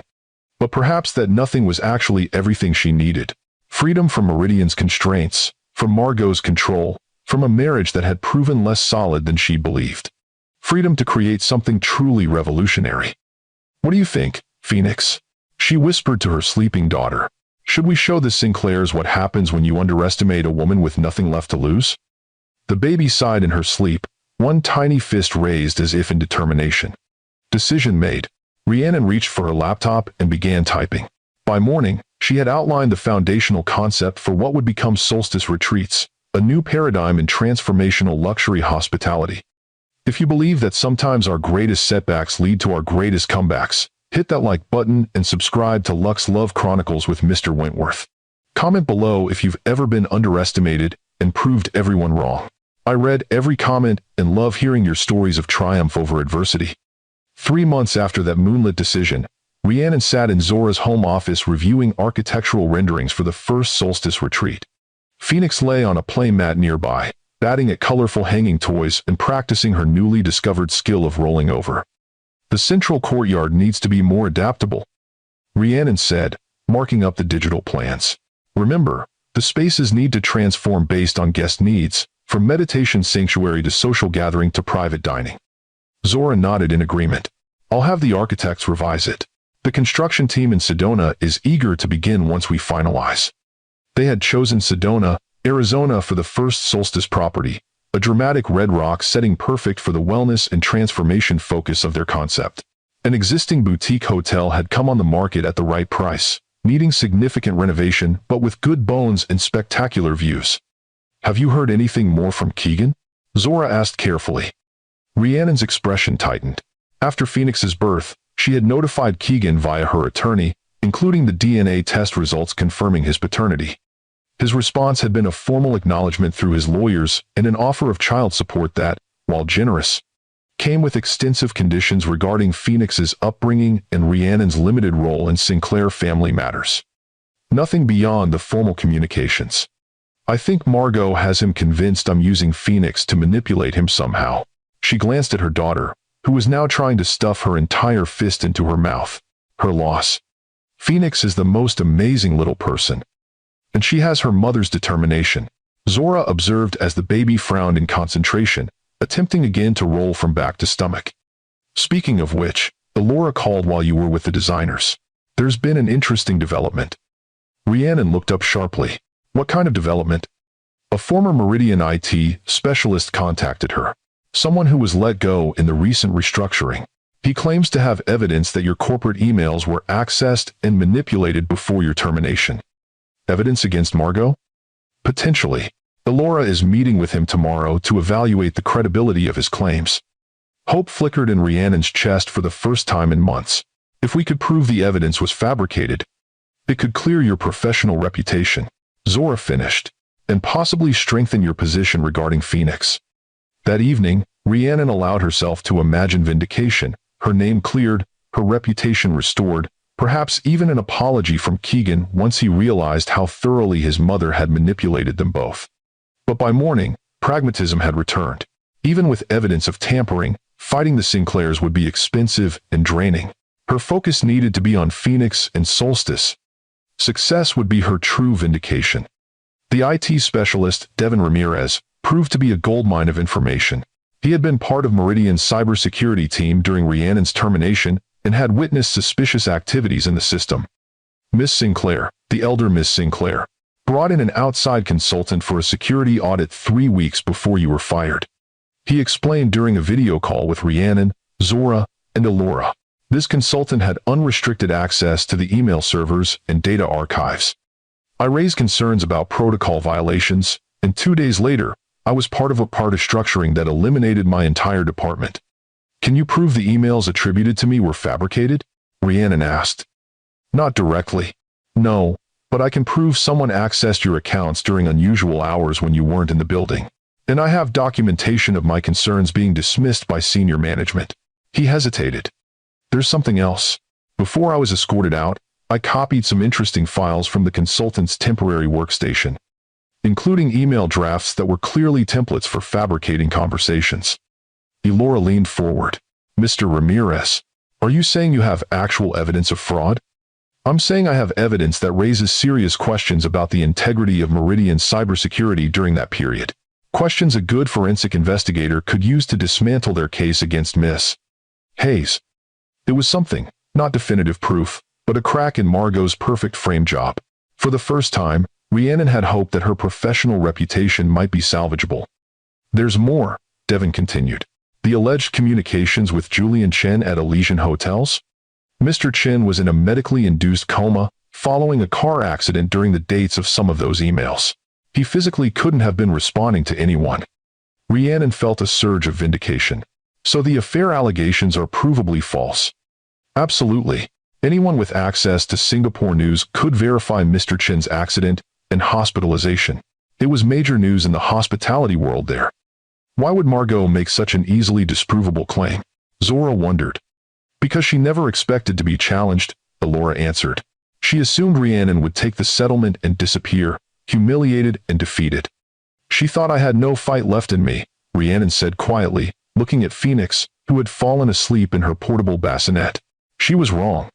But perhaps that nothing was actually everything she needed. Freedom from Meridian's constraints, from Margot's control, from a marriage that had proven less solid than she believed. Freedom to create something truly revolutionary. What do you think, Phoenix? She whispered to her sleeping daughter, "Should we show the Sinclairs what happens when you underestimate a woman with nothing left to lose?" The baby sighed in her sleep, one tiny fist raised as if in determination. Decision made. Rhiannon reached for her laptop and began typing. By morning, she had outlined the foundational concept for what would become Solstice Retreats, a new paradigm in transformational luxury hospitality. If you believe that sometimes our greatest setbacks lead to our greatest comebacks, hit that like button and subscribe to Lux Love Chronicles with Mr. Wentworth. Comment below if you've ever been underestimated and proved everyone wrong. I read every comment and love hearing your stories of triumph over adversity. 3 months after that moonlit decision, Rhiannon sat in Zora's home office reviewing architectural renderings for the first Solstice retreat. Phoenix lay on a play mat nearby, batting at colorful hanging toys and practicing her newly discovered skill of rolling over. "The central courtyard needs to be more adaptable," Rhiannon said, marking up the digital plans. "Remember, the spaces need to transform based on guest needs, from meditation sanctuary to social gathering to private dining." Zora nodded in agreement. "I'll have the architects revise it. The construction team in Sedona is eager to begin once we finalize." They had chosen Sedona, Arizona for the first Solstice property, a dramatic red rock setting perfect for the wellness and transformation focus of their concept. An existing boutique hotel had come on the market at the right price, needing significant renovation but with good bones and spectacular views. "Have you heard anything more from Keegan?" Zora asked carefully. Rhiannon's expression tightened. After Phoenix's birth, she had notified Keegan via her attorney, including the DNA test results confirming his paternity. His response had been a formal acknowledgement through his lawyers and an offer of child support that, while generous, came with extensive conditions regarding Phoenix's upbringing and Rhiannon's limited role in Sinclair family matters. Nothing beyond the formal communications. "I think Margot has him convinced I'm using Phoenix to manipulate him somehow." She glanced at her daughter, who was now trying to stuff her entire fist into her mouth. "Her loss. Phoenix is the most amazing little person. And she has her mother's determination," Zora observed as the baby frowned in concentration, attempting again to roll from back to stomach. "Speaking of which, Elora called while you were with the designers. There's been an interesting development." Rhiannon looked up sharply. "What kind of development?" "A former Meridian IT specialist contacted her. Someone who was let go in the recent restructuring. He claims to have evidence that your corporate emails were accessed and manipulated before your termination." "Evidence against Margot?" "Potentially. Elora is meeting with him tomorrow to evaluate the credibility of his claims." Hope flickered in Rhiannon's chest for the first time in months. "If we could prove the evidence was fabricated, it could clear your professional reputation," Zora finished, "and possibly strengthen your position regarding Phoenix." That evening, Rhiannon allowed herself to imagine vindication, her name cleared, her reputation restored, perhaps even an apology from Keegan once he realized how thoroughly his mother had manipulated them both. But by morning, pragmatism had returned. Even with evidence of tampering, fighting the Sinclairs would be expensive and draining. Her focus needed to be on Phoenix and Solstice. Success would be her true vindication. The IT specialist, Devin Ramirez, proved to be a goldmine of information. He had been part of Meridian's cybersecurity team during Rhiannon's termination and had witnessed suspicious activities in the system. Miss Sinclair, the elder Miss Sinclair, brought in an outside consultant for a security audit 3 weeks before you were fired. He explained during a video call with Rhiannon, Zora, and Elora. This consultant had unrestricted access to the email servers and data archives. I raised concerns about protocol violations, and 2 days later, I was part of a part of structuring that eliminated my entire department. "Can you prove the emails attributed to me were fabricated?" Rhiannon asked. "Not directly. No, but I can prove someone accessed your accounts during unusual hours when you weren't in the building. And I have documentation of my concerns being dismissed by senior management." He hesitated. "There's something else. Before I was escorted out, I copied some interesting files from the consultant's temporary workstation, including email drafts that were clearly templates for fabricating conversations." Elora leaned forward. "Mr. Ramirez, are you saying you have actual evidence of fraud?" "I'm saying I have evidence that raises serious questions about the integrity of Meridian's cybersecurity during that period. Questions a good forensic investigator could use to dismantle their case against Miss Hayes. It was something, not definitive proof, but a crack in Margot's perfect frame job. For the first time, Rhiannon had hoped that her professional reputation might be salvageable. "There's more," Devon continued. "The alleged communications with Julian Chen at Elysian Hotels? Mr. Chen was in a medically induced coma following a car accident during the dates of some of those emails. He physically couldn't have been responding to anyone." Rhiannon felt a surge of vindication. "So the affair allegations are provably false?" "Absolutely. Anyone with access to Singapore news could verify Mr. Chen's accident and hospitalization. It was major news in the hospitality world there." "Why would Margot make such an easily disprovable claim?" Zora wondered. "Because she never expected to be challenged," Elora answered. "She assumed Rhiannon would take the settlement and disappear, humiliated and defeated." "She thought I had no fight left in me," Rhiannon said quietly, looking at Phoenix, who had fallen asleep in her portable bassinet. She was wrong.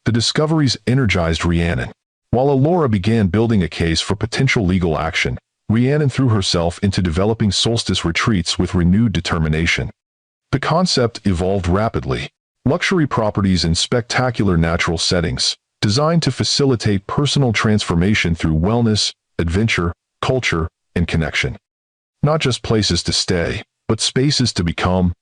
The discoveries energized Rhiannon. While Elora began building a case for potential legal action, Rhiannon threw herself into developing Solstice retreats with renewed determination. The concept evolved rapidly. Luxury properties in spectacular natural settings, designed to facilitate personal transformation through wellness, adventure, culture, and connection. Not just places to stay, but spaces to become,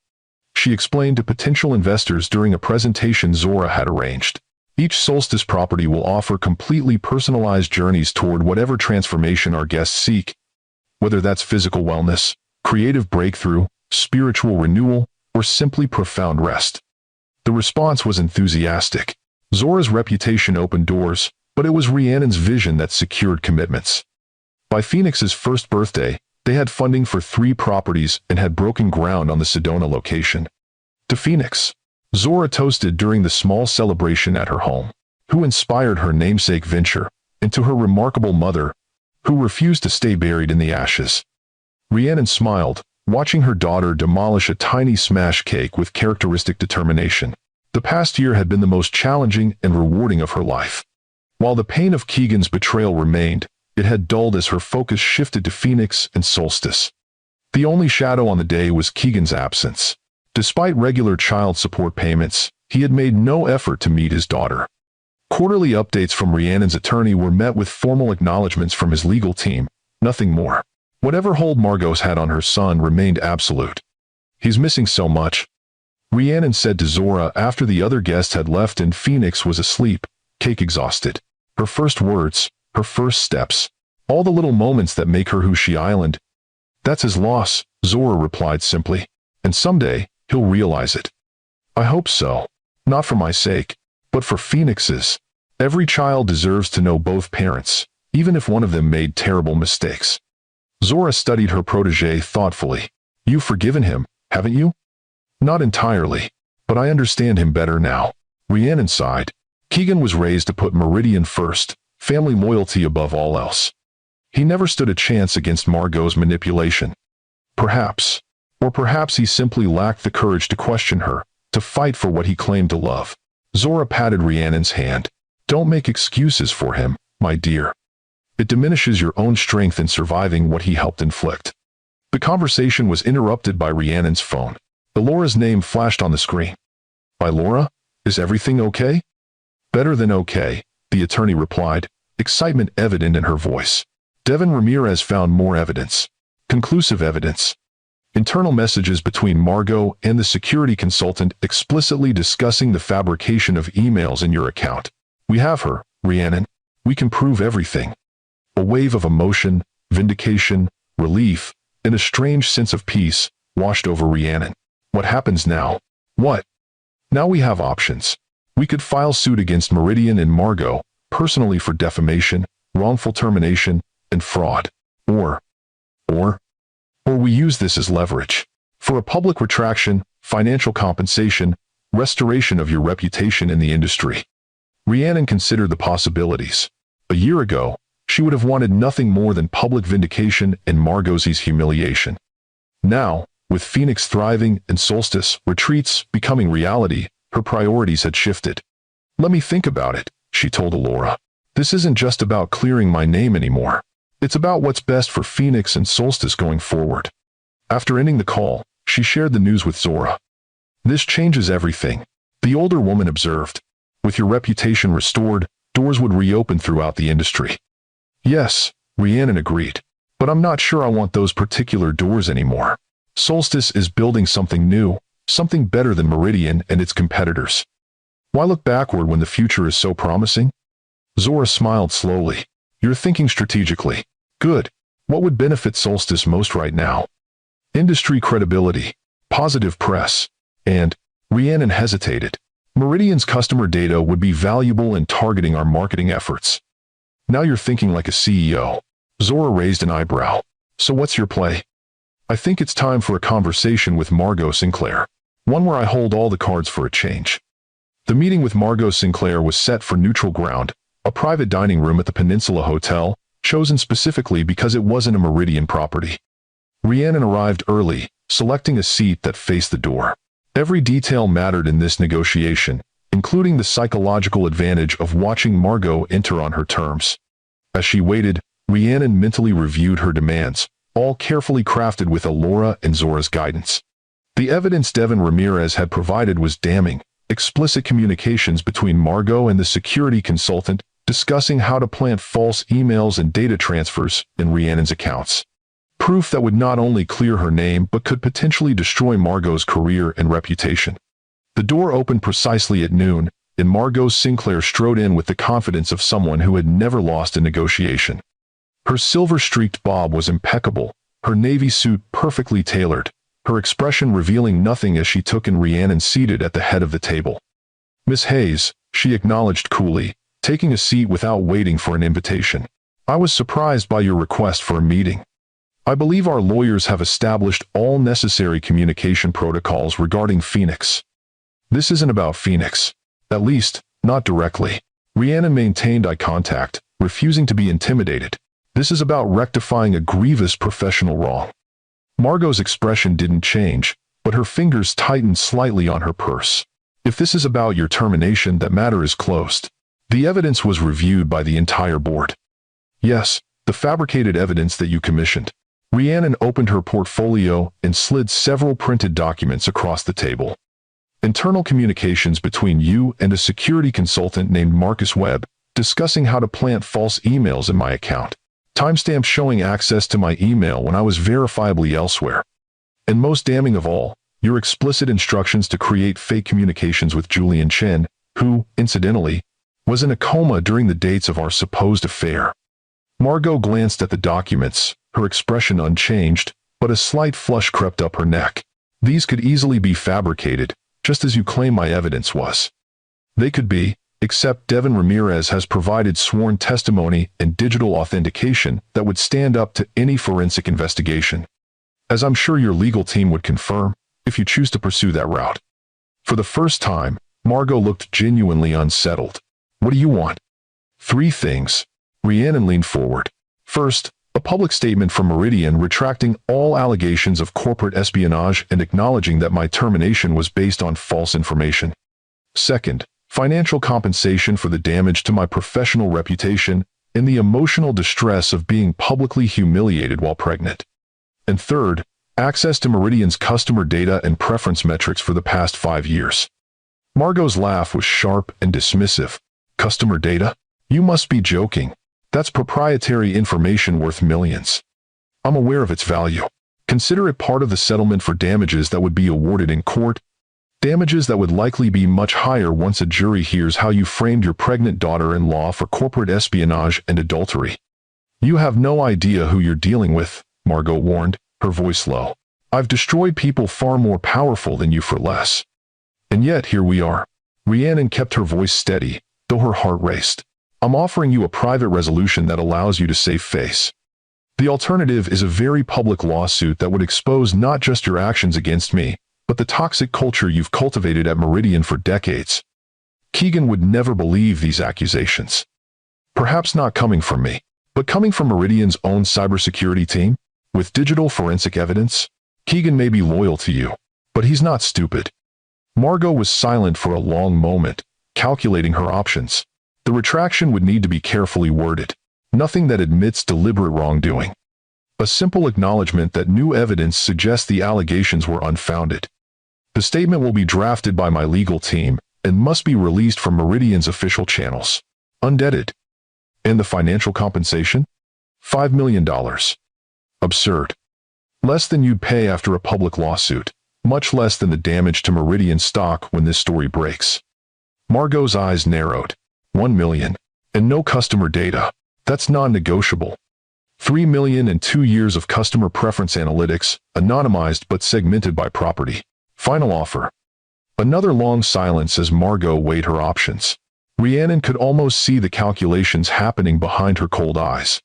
she explained to potential investors during a presentation Zora had arranged. Each Solstice property will offer completely personalized journeys toward whatever transformation our guests seek, whether that's physical wellness, creative breakthrough, spiritual renewal, or simply profound rest. The response was enthusiastic. Zora's reputation opened doors, but it was Rhiannon's vision that secured commitments. By Phoenix's first birthday, they had funding for 3 properties and had broken ground on the Sedona location. To Phoenix, Zora toasted during the small celebration at her home, who inspired her namesake venture, and to her remarkable mother, who refused to stay buried in the ashes. Rhiannon smiled, watching her daughter demolish a tiny smash cake with characteristic determination. The past year had been the most challenging and rewarding of her life. While the pain of Keegan's betrayal remained, it had dulled as her focus shifted to Phoenix and Solstice. The only shadow on the day was Keegan's absence. Despite regular child support payments, he had made no effort to meet his daughter. Quarterly updates from Rhiannon's attorney were met with formal acknowledgments from his legal team, nothing more. Whatever hold Margot's had on her son remained absolute. "He's missing so much," Rhiannon said to Zora after the other guests had left and Phoenix was asleep, cake exhausted. Her first words, her first steps, all the little moments that make her who she island. "That's his loss," Zora replied simply. "And someday, he'll realize it." "I hope so. Not for my sake, but for Phoenix's. Every child deserves to know both parents, even if one of them made terrible mistakes." Zora studied her protégé thoughtfully. "You've forgiven him, haven't you?" "Not entirely, but I understand him better now." Rhiannon sighed. Keegan was raised to put Meridian first, family loyalty above all else. He never stood a chance against Margot's manipulation. Perhaps, or perhaps he simply lacked the courage to question her, to fight for what he claimed to love. Zora patted Rhiannon's hand. "Don't make excuses for him, my dear. It diminishes your own strength in surviving what he helped inflict." The conversation was interrupted by Rhiannon's phone. Elora's name flashed on the screen. "By Laura? Is everything okay?" "Better than okay," the attorney replied, excitement evident in her voice. "Devon Ramirez found more evidence. Conclusive evidence. Internal messages between Margot and the security consultant explicitly discussing the fabrication of emails in your account. We have her, Rhiannon. We can prove everything." A wave of emotion, vindication, relief, and a strange sense of peace washed over Rhiannon. What happens now? What? Now we have options. We could file suit against Meridian and Margot, personally for defamation, wrongful termination, and fraud. Or we use this as leverage. For a public retraction, financial compensation, restoration of your reputation in the industry. Rhiannon considered the possibilities. A year ago, she would have wanted nothing more than public vindication and Margot's humiliation. Now, with Phoenix thriving and Solstice retreats becoming reality, her priorities had shifted. "Let me think about it," she told Elora. "This isn't just about clearing my name anymore. It's about what's best for Phoenix and Solstice going forward." After ending the call, she shared the news with Zora. "This changes everything," the older woman observed. With your reputation restored, doors would reopen throughout the industry. Yes, Rhiannon agreed. But I'm not sure I want those particular doors anymore. Solstice is building something new, something better than Meridian and its competitors. Why look backward when the future is so promising? Zora smiled slowly. You're thinking strategically. Good. What would benefit Solstice most right now? Industry credibility, positive press, and, Rhiannon hesitated, Meridian's customer data would be valuable in targeting our marketing efforts. Now you're thinking like a CEO. Zora raised an eyebrow. So what's your play? I think it's time for a conversation with Margot Sinclair. One where I hold all the cards for a change. The meeting with Margot Sinclair was set for neutral ground, a private dining room at the Peninsula Hotel, chosen specifically because it wasn't a Meridian property. Rhiannon arrived early, selecting a seat that faced the door. Every detail mattered in this negotiation, including the psychological advantage of watching Margot enter on her terms. As she waited, Rhiannon mentally reviewed her demands, all carefully crafted with Alora and Zora's guidance. The evidence Devin Ramirez had provided was damning. Explicit communications between Margot and the security consultant discussing how to plant false emails and data transfers in Rhiannon's accounts. Proof that would not only clear her name but could potentially destroy Margot's career and reputation. The door opened precisely at noon, and Margot Sinclair strode in with the confidence of someone who had never lost a negotiation. Her silver-streaked bob was impeccable, her navy suit perfectly tailored, her expression revealing nothing as she took in Rhiannon seated at the head of the table. Miss Hayes, she acknowledged coolly, taking a seat without waiting for an invitation. I was surprised by your request for a meeting. I believe our lawyers have established all necessary communication protocols regarding Phoenix. This isn't about Phoenix. At least, not directly. Rhiannon maintained eye contact, refusing to be intimidated. This is about rectifying a grievous professional wrong. Margot's expression didn't change, but her fingers tightened slightly on her purse. If this is about your termination, that matter is closed. The evidence was reviewed by the entire board. Yes, the fabricated evidence that you commissioned. Rhiannon opened her portfolio and slid several printed documents across the table. Internal communications between you and a security consultant named Marcus Webb, discussing how to plant false emails in my account. Timestamp showing access to my email when I was verifiably elsewhere. And most damning of all, your explicit instructions to create fake communications with Julian Chen, who, incidentally, was in a coma during the dates of our supposed affair. Margot glanced at the documents, her expression unchanged, but a slight flush crept up her neck. These could easily be fabricated, just as you claim my evidence was. They could be, except Devin Ramirez has provided sworn testimony and digital authentication that would stand up to any forensic investigation. As I'm sure your legal team would confirm, if you choose to pursue that route. For the first time, Margot looked genuinely unsettled. What do you want? 3 things. Rhiannon leaned forward. First, a public statement from Meridian retracting all allegations of corporate espionage and acknowledging that my termination was based on false information. Second, financial compensation for the damage to my professional reputation and the emotional distress of being publicly humiliated while pregnant. And third, access to Meridian's customer data and preference metrics for the past 5 years. Margot's laugh was sharp and dismissive. Customer data? You must be joking. That's proprietary information worth millions. I'm aware of its value. Consider it part of the settlement for damages that would be awarded in court. Damages that would likely be much higher once a jury hears how you framed your pregnant daughter-in-law for corporate espionage and adultery. You have no idea who you're dealing with, Margot warned, her voice low. I've destroyed people far more powerful than you for less. And yet here we are. Rhiannon kept her voice steady, though her heart raced. I'm offering you a private resolution that allows you to save face. The alternative is a very public lawsuit that would expose not just your actions against me, but the toxic culture you've cultivated at Meridian for decades. Keegan would never believe these accusations. Perhaps not coming from me, but coming from Meridian's own cybersecurity team, with digital forensic evidence. Keegan may be loyal to you, but he's not stupid. Margot was silent for a long moment, calculating her options. The retraction would need to be carefully worded. Nothing that admits deliberate wrongdoing. A simple acknowledgement that new evidence suggests the allegations were unfounded. The statement will be drafted by my legal team, and must be released from Meridian's official channels. Undeaded. And the financial compensation? $5 million. Absurd. Less than you'd pay after a public lawsuit, much less than the damage to Meridian stock when this story breaks. Margot's eyes narrowed. $1 million. And no customer data. That's non-negotiable. $3 million and 2 years of customer preference analytics, anonymized but segmented by property. Final offer. Another long silence as Margot weighed her options. Rhiannon could almost see the calculations happening behind her cold eyes.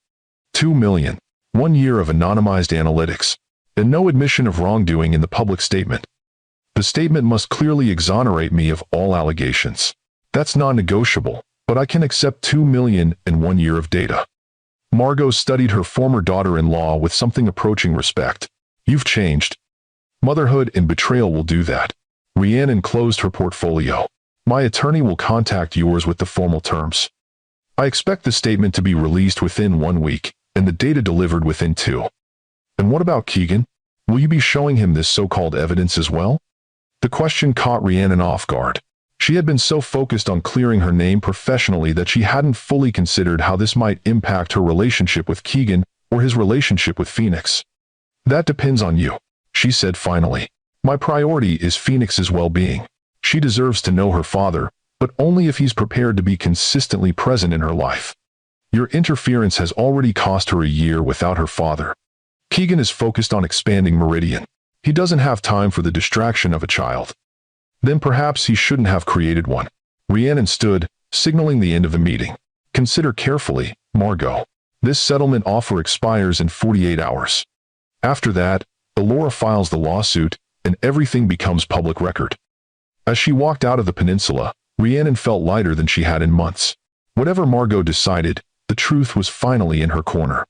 $2 million. 1 year of anonymized analytics. And no admission of wrongdoing in the public statement. The statement must clearly exonerate me of all allegations. That's non-negotiable, but I can accept $2 million and 1 year of data. Margot studied her former daughter-in-law with something approaching respect. You've changed. Motherhood and betrayal will do that. Rhiannon closed her portfolio. My attorney will contact yours with the formal terms. I expect the statement to be released within 1 week, and the data delivered within 2. And what about Keegan? Will you be showing him this so-called evidence as well? The question caught Rhiannon off guard. She had been so focused on clearing her name professionally that she hadn't fully considered how this might impact her relationship with Keegan or his relationship with Phoenix. That depends on you, she said finally. My priority is Phoenix's well-being. She deserves to know her father, but only if he's prepared to be consistently present in her life. Your interference has already cost her a year without her father. Keegan is focused on expanding Meridian. He doesn't have time for the distraction of a child. Then perhaps he shouldn't have created one. Rhiannon stood, signaling the end of the meeting. Consider carefully, Margot. This settlement offer expires in 48 hours. After that, Elora files the lawsuit, and everything becomes public record. As she walked out of the peninsula, Rhiannon felt lighter than she had in months. Whatever Margot decided, the truth was finally in her corner.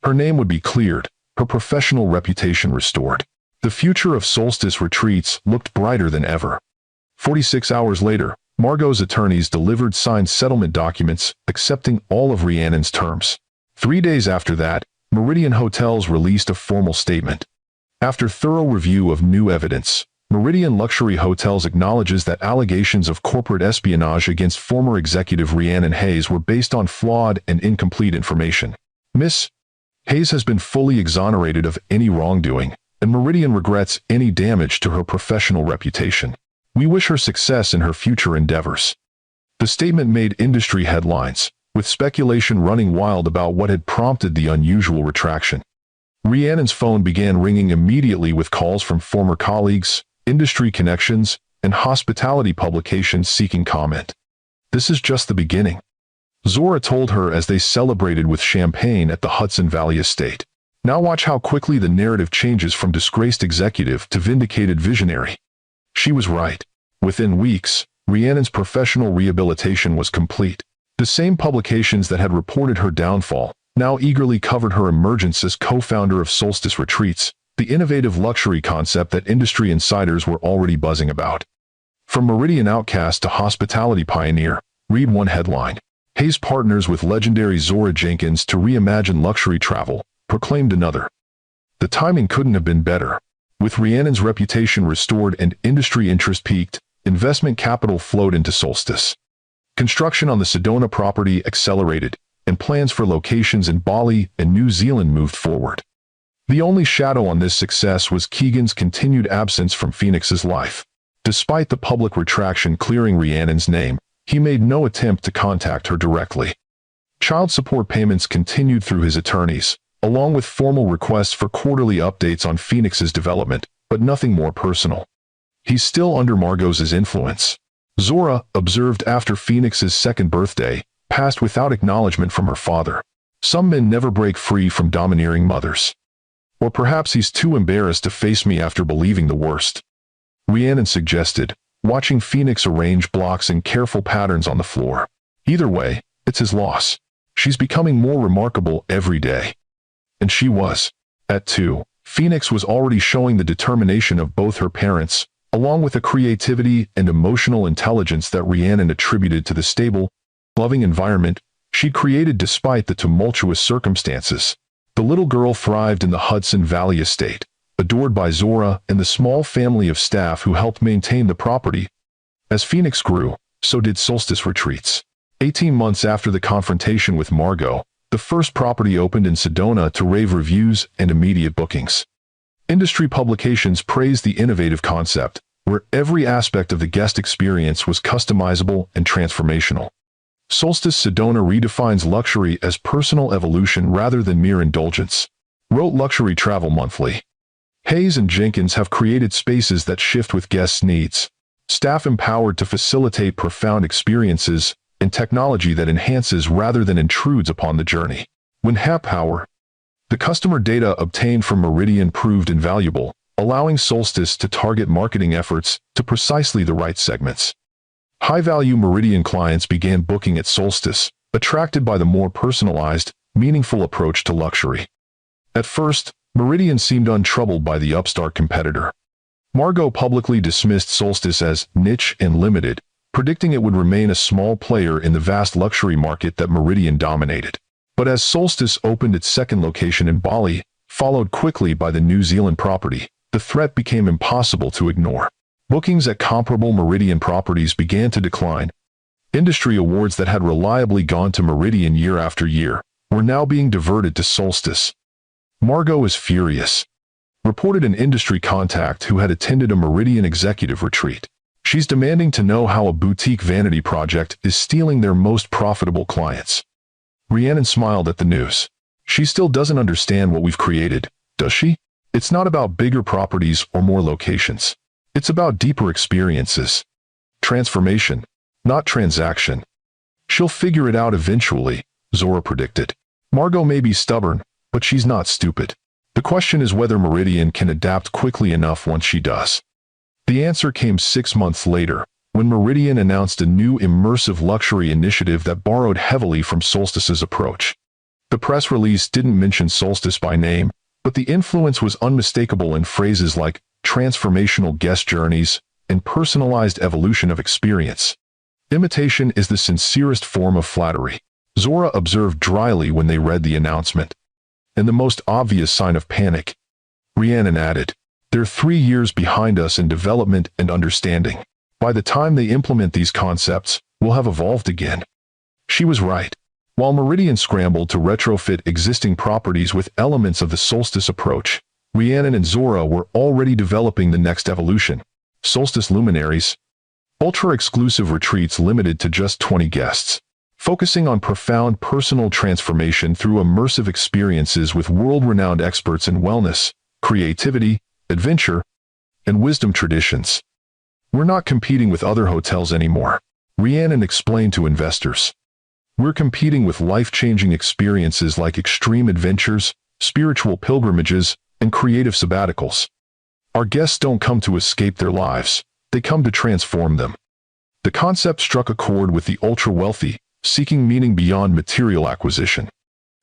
Her name would be cleared, her professional reputation restored. The future of Solstice retreats looked brighter than ever. 46 hours later, Margot's attorneys delivered signed settlement documents accepting all of Rhiannon's terms. 3 days after that, Meridian Hotels released a formal statement. After thorough review of new evidence, Meridian Luxury Hotels acknowledges that allegations of corporate espionage against former executive Rhiannon Hayes were based on flawed and incomplete information. Ms. Hayes has been fully exonerated of any wrongdoing, and Meridian regrets any damage to her professional reputation. We wish her success in her future endeavors. The statement made industry headlines, with speculation running wild about what had prompted the unusual retraction. Rhiannon's phone began ringing immediately with calls from former colleagues, industry connections, and hospitality publications seeking comment. This is just the beginning. Zora told her as they celebrated with champagne at the Hudson Valley estate. Now watch how quickly the narrative changes from disgraced executive to vindicated visionary. She was right. Within weeks, Rhiannon's professional rehabilitation was complete. The same publications that had reported her downfall now eagerly covered her emergence as co-founder of Solstice Retreats, the innovative luxury concept that industry insiders were already buzzing about. From Meridian outcast to hospitality pioneer, read one headline. Hayes partners with legendary Zora Jenkins to reimagine luxury travel, proclaimed another. The timing couldn't have been better. With Rhiannon's reputation restored and industry interest peaked, investment capital flowed into Solstice. Construction on the Sedona property accelerated, and plans for locations in Bali and New Zealand moved forward. The only shadow on this success was Keegan's continued absence from Phoenix's life. Despite the public retraction clearing Rhiannon's name, he made no attempt to contact her directly. Child support payments continued through his attorneys, along with formal requests for quarterly updates on Phoenix's development, but nothing more personal. He's still under Margot's influence. Zora, observed after Phoenix's second birthday, passed without acknowledgement from her father. Some men never break free from domineering mothers. Or perhaps he's too embarrassed to face me after believing the worst. Rhiannon suggested, watching Phoenix arrange blocks in careful patterns on the floor. Either way, it's his loss. She's becoming more remarkable every day. And she was. At 2, Phoenix was already showing the determination of both her parents, along with the creativity and emotional intelligence that Rhiannon attributed to the stable, loving environment she created despite the tumultuous circumstances. The little girl thrived in the Hudson Valley estate, adored by Zora and the small family of staff who helped maintain the property. As Phoenix grew, so did Solstice retreats. 18 months after the confrontation with Margot, the first property opened in Sedona to rave reviews and immediate bookings. Industry publications praised the innovative concept, where every aspect of the guest experience was customizable and transformational. Solstice Sedona redefines luxury as personal evolution rather than mere indulgence, wrote Luxury Travel Monthly. Hayes and Jenkins have created spaces that shift with guests' needs, staff empowered to facilitate profound experiences, and technology that enhances rather than intrudes upon the journey. When power, the customer data obtained from Meridian proved invaluable, allowing Solstice to target marketing efforts to precisely the right segments. High-value Meridian clients began booking at Solstice, attracted by the more personalized, meaningful approach to luxury. At first, Meridian seemed untroubled by the upstart competitor. Margot publicly dismissed Solstice as niche and limited, predicting it would remain a small player in the vast luxury market that Meridian dominated. But as Solstice opened its second location in Bali, followed quickly by the New Zealand property, the threat became impossible to ignore. Bookings at comparable Meridian properties began to decline. Industry awards that had reliably gone to Meridian year after year were now being diverted to Solstice. Margot is furious, reported an industry contact who had attended a Meridian executive retreat. She's demanding to know how a boutique vanity project is stealing their most profitable clients. Rhiannon smiled at the news. She still doesn't understand what we've created, does she? It's not about bigger properties or more locations. It's about deeper experiences. Transformation, not transaction. She'll figure it out eventually, Zora predicted. Margot may be stubborn, but she's not stupid. The question is whether Meridian can adapt quickly enough once she does. The answer came 6 months later, when Meridian announced a new immersive luxury initiative that borrowed heavily from Solstice's approach. The press release didn't mention Solstice by name, but the influence was unmistakable in phrases like transformational guest journeys and personalized evolution of experience. Imitation is the sincerest form of flattery, Zora observed dryly when they read the announcement. And the most obvious sign of panic, Rhiannon added. They're 3 years behind us in development and understanding. By the time they implement these concepts, we'll have evolved again. She was right. While Meridian scrambled to retrofit existing properties with elements of the Solstice approach, Rhiannon and Zora were already developing the next evolution. Solstice Luminaries, ultra-exclusive retreats limited to just 20 guests, focusing on profound personal transformation through immersive experiences with world-renowned experts in wellness, creativity, adventure, and wisdom traditions. We're not competing with other hotels anymore, Rhiannon explained to investors. We're competing with life-changing experiences like extreme adventures, spiritual pilgrimages, and creative sabbaticals. Our guests don't come to escape their lives, they come to transform them. The concept struck a chord with the ultra-wealthy, seeking meaning beyond material acquisition.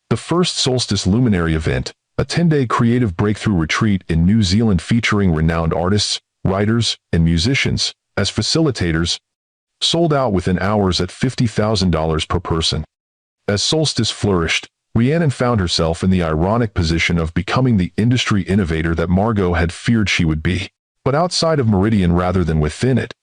The first Solstice Luminary event, a 10-day creative breakthrough retreat in New Zealand featuring renowned artists, writers, and musicians as facilitators, sold out within hours at $50,000 per person. As Solstice flourished, Rhiannon found herself in the ironic position of becoming the industry innovator that Margot had feared she would be, but outside of Meridian rather than within it.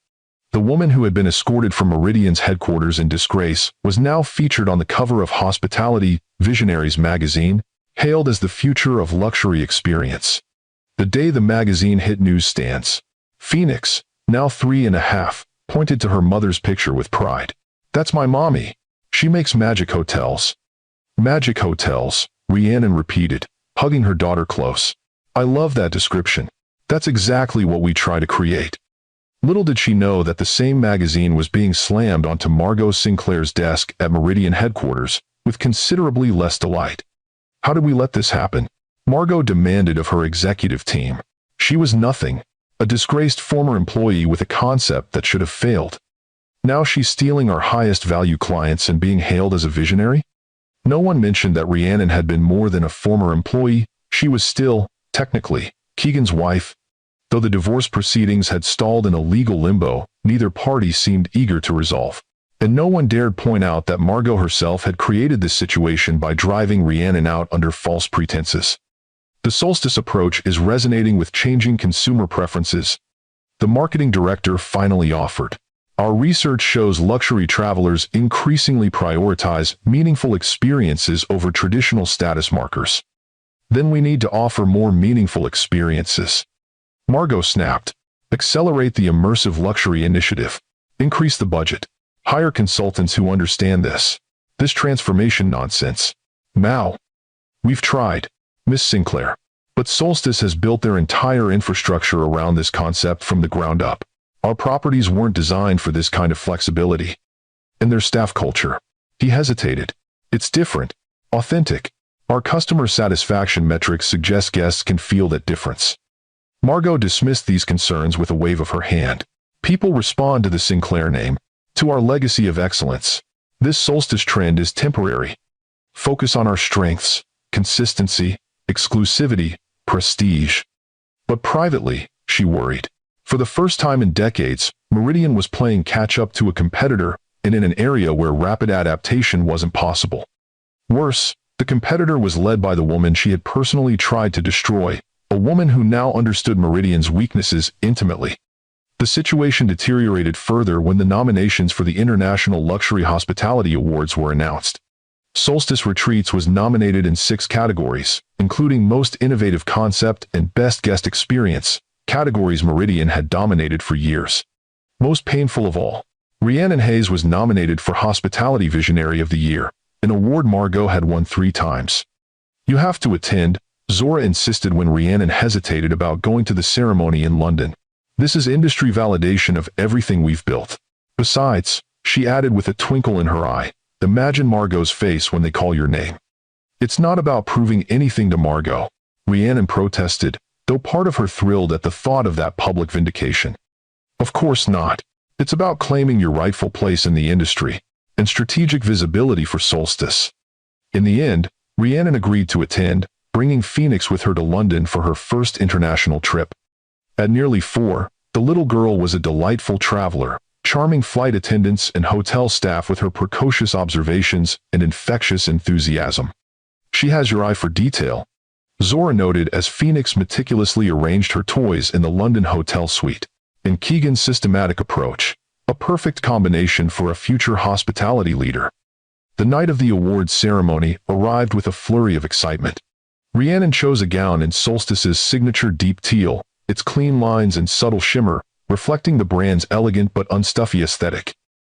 The woman who had been escorted from Meridian's headquarters in disgrace was now featured on the cover of Hospitality Visionaries magazine, hailed as the future of luxury experience. The day the magazine hit newsstands, Phoenix, now 3.5, pointed to her mother's picture with pride. That's my mommy. She makes magic hotels. Magic hotels, Rhiannon repeated, hugging her daughter close. I love that description. That's exactly what we try to create. Little did she know that the same magazine was being slammed onto Margot Sinclair's desk at Meridian headquarters, with considerably less delight. How did we let this happen? Margot demanded of her executive team. She was nothing, a disgraced former employee with a concept that should have failed. Now she's stealing our highest value clients and being hailed as a visionary? No one mentioned that Rhiannon had been more than a former employee. She was still, technically, Keegan's wife. Though the divorce proceedings had stalled in a legal limbo, neither party seemed eager to resolve. And no one dared point out that Margot herself had created this situation by driving Rhiannon out under false pretenses. The Solstice approach is resonating with changing consumer preferences, the marketing director finally offered. Our research shows luxury travelers increasingly prioritize meaningful experiences over traditional status markers. Then we need to offer more meaningful experiences. Margot snapped. Accelerate the immersive luxury initiative. Increase the budget. Hire consultants who understand this transformation nonsense. Now. We've tried, Miss Sinclair. But Solstice has built their entire infrastructure around this concept from the ground up. Our properties weren't designed for this kind of flexibility. And their staff culture. He hesitated. It's different. Authentic. Our customer satisfaction metrics suggest guests can feel that difference. Margot dismissed these concerns with a wave of her hand. People respond to the Sinclair name, to our legacy of excellence. This Solstice trend is temporary. Focus on our strengths, consistency, exclusivity, prestige. But privately, she worried. For the first time in decades, Meridian was playing catch-up to a competitor, and in an area where rapid adaptation wasn't possible. Worse, the competitor was led by the woman she had personally tried to destroy, a woman who now understood Meridian's weaknesses intimately. The situation deteriorated further when the nominations for the International Luxury Hospitality Awards were announced. Solstice Retreats was nominated in 6 categories, including Most Innovative Concept and Best Guest Experience, categories Meridian had dominated for years. Most painful of all, Rhiannon Hayes was nominated for Hospitality Visionary of the Year, an award Margot had won 3 times. You have to attend, Zora insisted when Rhiannon hesitated about going to the ceremony in London. This is industry validation of everything we've built. Besides, she added with a twinkle in her eye, imagine Margot's face when they call your name. It's not about proving anything to Margot, Rhiannon protested, though part of her thrilled at the thought of that public vindication. Of course not. It's about claiming your rightful place in the industry, and strategic visibility for Solstice. In the end, Rhiannon agreed to attend, bringing Phoenix with her to London for her first international trip. At nearly 4, the little girl was a delightful traveler, charming flight attendants and hotel staff with her precocious observations and infectious enthusiasm. She has your eye for detail, Zora noted as Phoenix meticulously arranged her toys in the London hotel suite. And Keegan's systematic approach, a perfect combination for a future hospitality leader. The night of the awards ceremony arrived with a flurry of excitement. Rhiannon chose a gown in Solstice's signature deep teal, its clean lines and subtle shimmer, reflecting the brand's elegant but unstuffy aesthetic.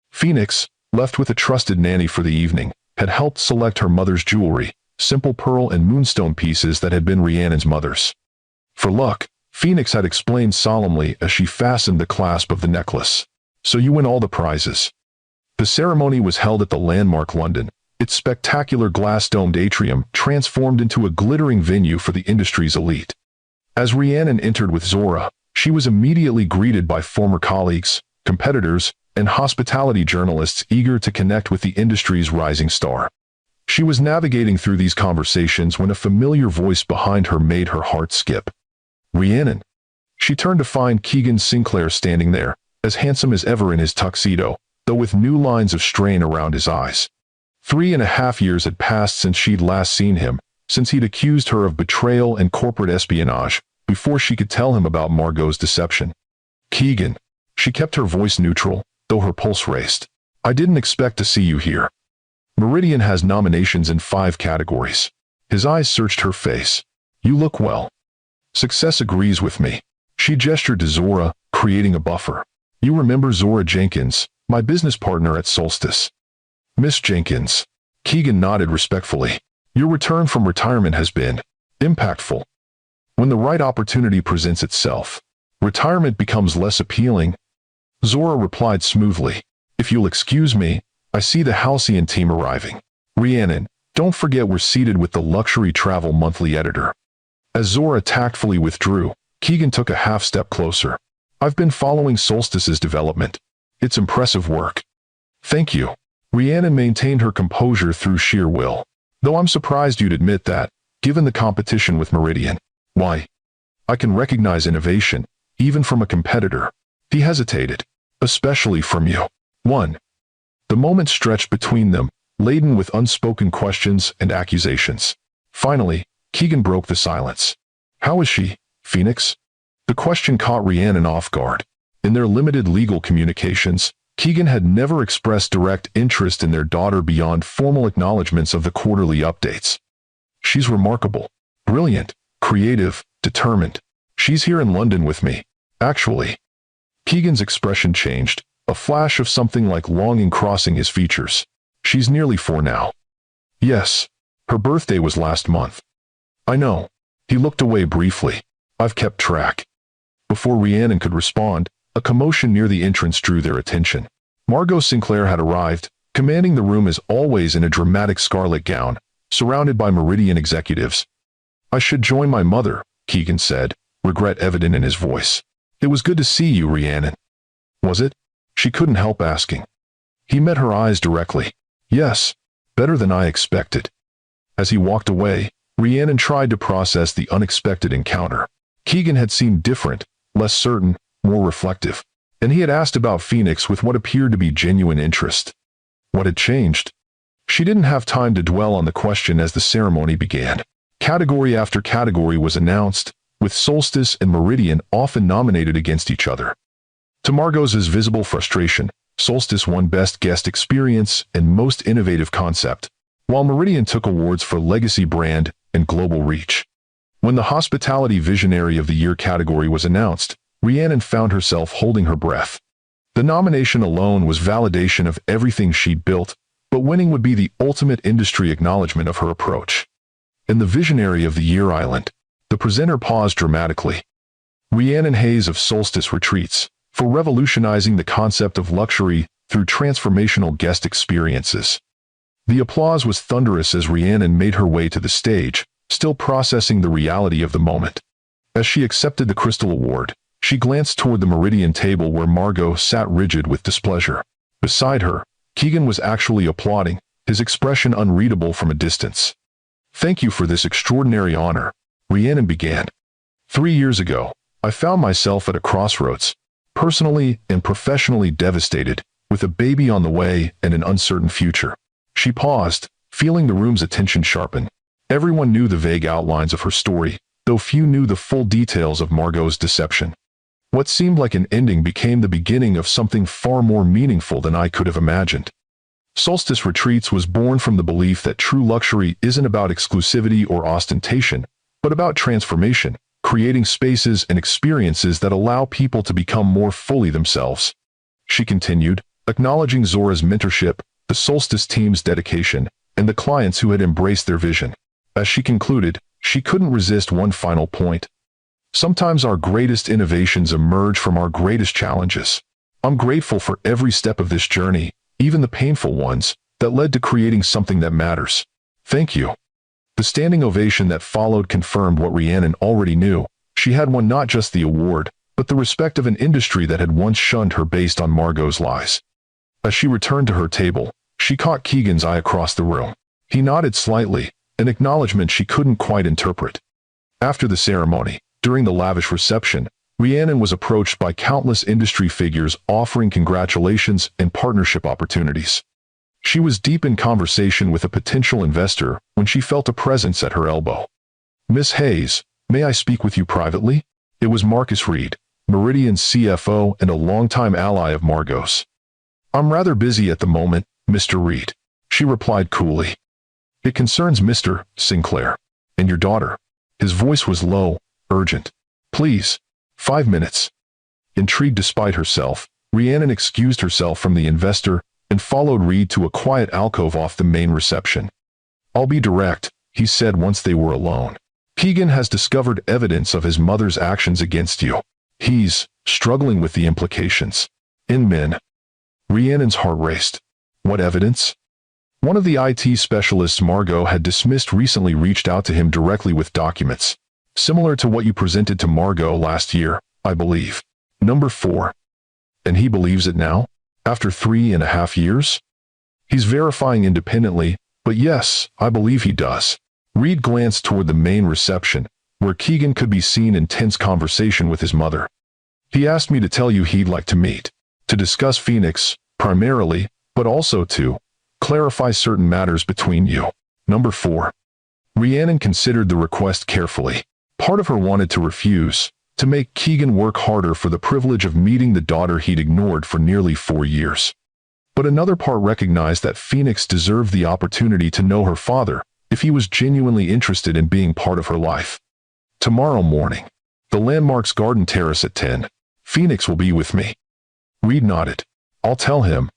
Phoenix, left with a trusted nanny for the evening, had helped select her mother's jewelry, simple pearl and moonstone pieces that had been Rhiannon's mother's. For luck, Phoenix had explained solemnly as she fastened the clasp of the necklace. So you win all the prizes. The ceremony was held at the landmark London, its spectacular glass-domed atrium transformed into a glittering venue for the industry's elite. As Rhiannon entered with Zora, she was immediately greeted by former colleagues, competitors, and hospitality journalists eager to connect with the industry's rising star. She was navigating through these conversations when a familiar voice behind her made her heart skip. Rhiannon. She turned to find Keegan Sinclair standing there, as handsome as ever in his tuxedo, though with new lines of strain around his eyes. 3.5 years had passed since she'd last seen him, since he'd accused her of betrayal and corporate espionage, before she could tell him about Margot's deception. Keegan. She kept her voice neutral, though her pulse raced. I didn't expect to see you here. Meridian has nominations in 5 categories. His eyes searched her face. You look well. Success agrees with me. She gestured to Zora, creating a buffer. You remember Zora Jenkins, my business partner at Solstice. Miss Jenkins. Keegan nodded respectfully. Your return from retirement has been impactful. When the right opportunity presents itself, retirement becomes less appealing. Zora replied smoothly. If you'll excuse me, I see the Halcyon team arriving. Rhiannon, don't forget we're seated with the Luxury Travel Monthly editor. As Zora tactfully withdrew, Keegan took a half-step closer. I've been following Solstice's development. It's impressive work. Thank you. Rhiannon maintained her composure through sheer will. Though I'm surprised you'd admit that, given the competition with Meridian. Why? I can recognize innovation, even from a competitor. He hesitated. Especially from you. 1. The moment stretched between them, laden with unspoken questions and accusations. Finally, Keegan broke the silence. How is she, Phoenix? The question caught Rhiannon off guard. In their limited legal communications, Keegan had never expressed direct interest in their daughter beyond formal acknowledgments of the quarterly updates. She's remarkable, brilliant, creative, determined. She's here in London with me, actually. Keegan's expression changed, a flash of something like longing crossing his features. She's nearly 4 now. Yes, her birthday was last month. I know. He looked away briefly. I've kept track. Before Rhiannon could respond, a commotion near the entrance drew their attention. Margot Sinclair had arrived, commanding the room as always in a dramatic scarlet gown, surrounded by Meridian executives. I should join my mother, Keegan said, regret evident in his voice. It was good to see you, Rhiannon. Was it? She couldn't help asking. He met her eyes directly. Yes, better than I expected. As he walked away, Rhiannon tried to process the unexpected encounter. Keegan had seemed different, less certain, more reflective, and he had asked about Phoenix with what appeared to be genuine interest. What had changed? She didn't have time to dwell on the question as the ceremony began. Category after category was announced, with Solstice and Meridian often nominated against each other. To Margot's visible frustration, Solstice won Best Guest Experience and Most Innovative Concept, while Meridian took awards for Legacy Brand and Global Reach. When the Hospitality Visionary of the Year category was announced, Rhiannon found herself holding her breath. The nomination alone was validation of everything she'd built, but winning would be the ultimate industry acknowledgement of her approach. In the Visionary of the Year island, the presenter paused dramatically. Rhiannon Hayes of Solstice Retreats, for revolutionizing the concept of luxury through transformational guest experiences. The applause was thunderous as Rhiannon made her way to the stage, still processing the reality of the moment. As she accepted the Crystal Award, she glanced toward the Meridian table where Margot sat rigid with displeasure. Beside her, Keegan was actually applauding, his expression unreadable from a distance. Thank you for this extraordinary honor, Rhiannon began. 3 years ago, I found myself at a crossroads, personally and professionally devastated, with a baby on the way and an uncertain future. She paused, feeling the room's attention sharpen. Everyone knew the vague outlines of her story, though few knew the full details of Margot's deception. What seemed like an ending became the beginning of something far more meaningful than I could have imagined. Solstice Retreats was born from the belief that true luxury isn't about exclusivity or ostentation, but about transformation, creating spaces and experiences that allow people to become more fully themselves. She continued, acknowledging Zora's mentorship, the Solstice team's dedication, and the clients who had embraced their vision. As she concluded, she couldn't resist one final point. Sometimes our greatest innovations emerge from our greatest challenges. I'm grateful for every step of this journey, even the painful ones, that led to creating something that matters. Thank you. The standing ovation that followed confirmed what Rhiannon already knew. She had won not just the award, but the respect of an industry that had once shunned her based on Margot's lies. As she returned to her table, she caught Keegan's eye across the room. He nodded slightly, an acknowledgement she couldn't quite interpret. After the ceremony, during the lavish reception, Rhiannon was approached by countless industry figures offering congratulations and partnership opportunities. She was deep in conversation with a potential investor when she felt a presence at her elbow. Miss Hayes, may I speak with you privately? It was Marcus Reed, Meridian's CFO and a longtime ally of Margot's. I'm rather busy at the moment, Mr. Reed, she replied coolly. It concerns Mr. Sinclair and your daughter. His voice was low, urgent. Please, 5 minutes. Intrigued despite herself, Rhiannon excused herself from the investor and followed Reed to a quiet alcove off the main reception. I'll be direct, he said once they were alone. Keegan has discovered evidence of his mother's actions against you. He's struggling with the implications. In men. Rhiannon's heart raced. What evidence? One of the IT specialists Margot had dismissed recently reached out to him directly with documents. Similar to what you presented to Margot last year, I believe. Number 4. And he believes it now? After 3.5 years? He's verifying independently, but yes, I believe he does. Reed glanced toward the main reception, where Keegan could be seen in tense conversation with his mother. He asked me to tell you he'd like to meet, to discuss Phoenix, primarily, but also to clarify certain matters between you. Number 4. Rhiannon considered the request carefully. Part of her wanted to refuse, to make Keegan work harder for the privilege of meeting the daughter he'd ignored for nearly 4 years. But another part recognized that Phoenix deserved the opportunity to know her father if he was genuinely interested in being part of her life. Tomorrow morning, the landmark's garden terrace at 10. Phoenix will be with me. Reed nodded. I'll tell him.